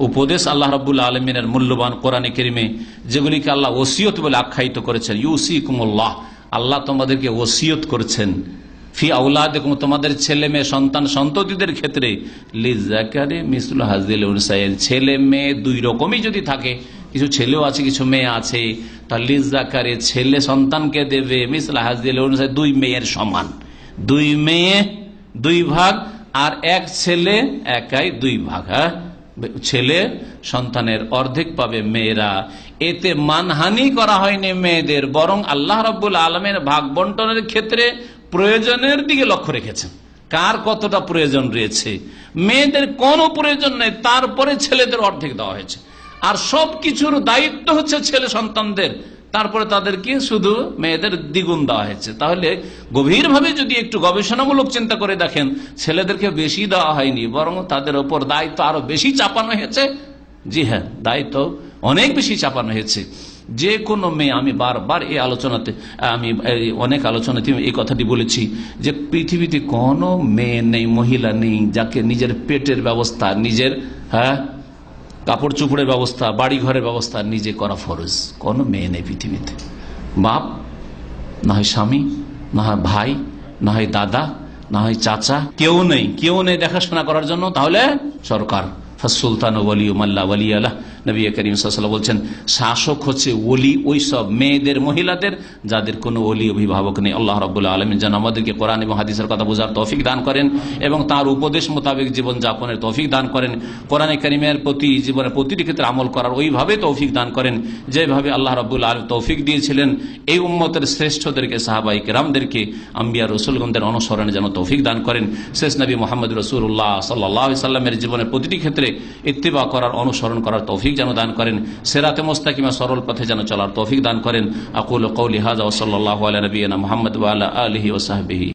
উপদেশ আল্লাহ রাব্বুল আলামিনের মূল্যবান কোরআনে কারীমে, যেগুলিকে আল্লাহ ওসিয়ত বলে আখ্যায়িত করেছেন। ইউসিকুমুল্লাহ, আল্লাহ তোমাদেরকে ওসিয়ত করছেন, ফি আওলাদিকুম, তোমাদের ছেলে মেয়ে সন্তান সন্ততিদের ক্ষেত্রে, লিয-যাকারি মিসলু হাযযিল উনসায়াইন, ছেলে মেয়ে দুই রকমই যদি থাকে, কিছু ছেলেও আছে কিছু মেয়ে আছে, তাহলে লিয-যাকারি, ছেলে সন্তানকে দেবে, মিসলু হাযযিল উনসায়াইন, দুই মেয়ের সমান। দুই মেয়ে দুই ভাগ, আর এক ছেলে একাই দুই ভাগ। হ্যাঁ, ছেলে সন্তানের অর্ধেক পাবে মেয়েরা। এতে মানহানি করা হয়নি মেয়েদের, বরং আল্লাহ রাব্বুল আলামিন ভাগ বন্টনের ক্ষেত্রে প্রয়োজনের দিকে লক্ষ্য রেখেছেন। কার কতটা প্রয়োজন রয়েছে, মেয়েদের কোনো প্রয়োজন নেই, তারপরে ছেলেদের অর্ধেক দেওয়া হয়েছে। আর সবকিছুর দায়িত্ব হচ্ছে ছেলে সন্তানদের, তারপরে তাদেরকে শুধু মেয়েদের দ্বিগুণ দেওয়া হয়েছে। তাহলে গভীরভাবে যদি একটু গবেষণামূলক চিন্তা করে দেখেন, ছেলেদেরকে বেশি দেওয়া হয়নি, বরং তাদের ওপর দায়িত্ব আরো বেশি চাপানো হয়েছে। জি হ্যাঁ, দায়িত্ব অনেক বেশি চাপানো হয়েছে। যে কোনো মেয়ে, আমি বারবার এই আলোচনাতে, আমি অনেক আলোচনাতে এই কথাটি বলেছি যে পৃথিবীতে কোনো মেয়ে নেই, মহিলা নেই, যাকে নিজের পেটের ব্যবস্থা, নিজের কাপড় চুপড়ের ব্যবস্থা, বাড়ি ঘরের ব্যবস্থা নিজে করা ফরজ। কোনো মেয়ে নেই পৃথিবীতে, বাপ না হয় স্বামী, না হয় ভাই, না হয় দাদা, না হয় চাচা, কেউ নেই দেখাশোনা করার জন্য। তাহলে সরকার, সুলতান ওয়ালিউমাল্লাহ ওয়ালি আল্লাহ, নবী করিম সাল্লাল্লাহু আলাইহি ওয়াসাল্লাম বলছেন শাসক হচ্ছে ওলি ওই সব মেয়েদের, মহিলাদের যাদের কোনো ওলি অভিভাবক নেই। আল্লাহ রাব্বুল আলামিন যেন আমাদেরকে কোরআন এবং হাদিসের কথা বোঝার তৌফিক দান করেন এবং তার উপদেশ মোতাবেক জীবন যাপনের তৌফিক দান করেন। কোরআনে কারীমের প্রতি জীবনের প্রতিটি ক্ষেত্রে আমল করার ওইভাবে তৌফিক দান করেন যেভাবে আল্লাহ রাব্বুল আলামিন তৌফিক দিয়েছিলেন এই উম্মতের শ্রেষ্ঠদেরকে, সাহাবায়ে কেরামদেরকে, আম্বিয়া রাসূলগণদের অনুসরণে যেন তৌফিক দান করেন। শেষ নবী মুহাম্মদ রাসূলুল্লাহ সাল্লাল্লাহু আলাইহি সাল্লামের জীবনের প্রতিটি ক্ষেত্রে ইত্তিবা করার, অনুসরণ করার তৌফিক যেন দান করেন। সিরাতে মুস্তাকিমা সরল পথে যেন চলার তৌফিক দান করেন। আকুলু কওলি হাযা ওয়া সাল্লাল্লাহু আলা নবিয়িনা মুহাম্মদ ওয়া আলা আলিহি ওয়া সাহবিহি।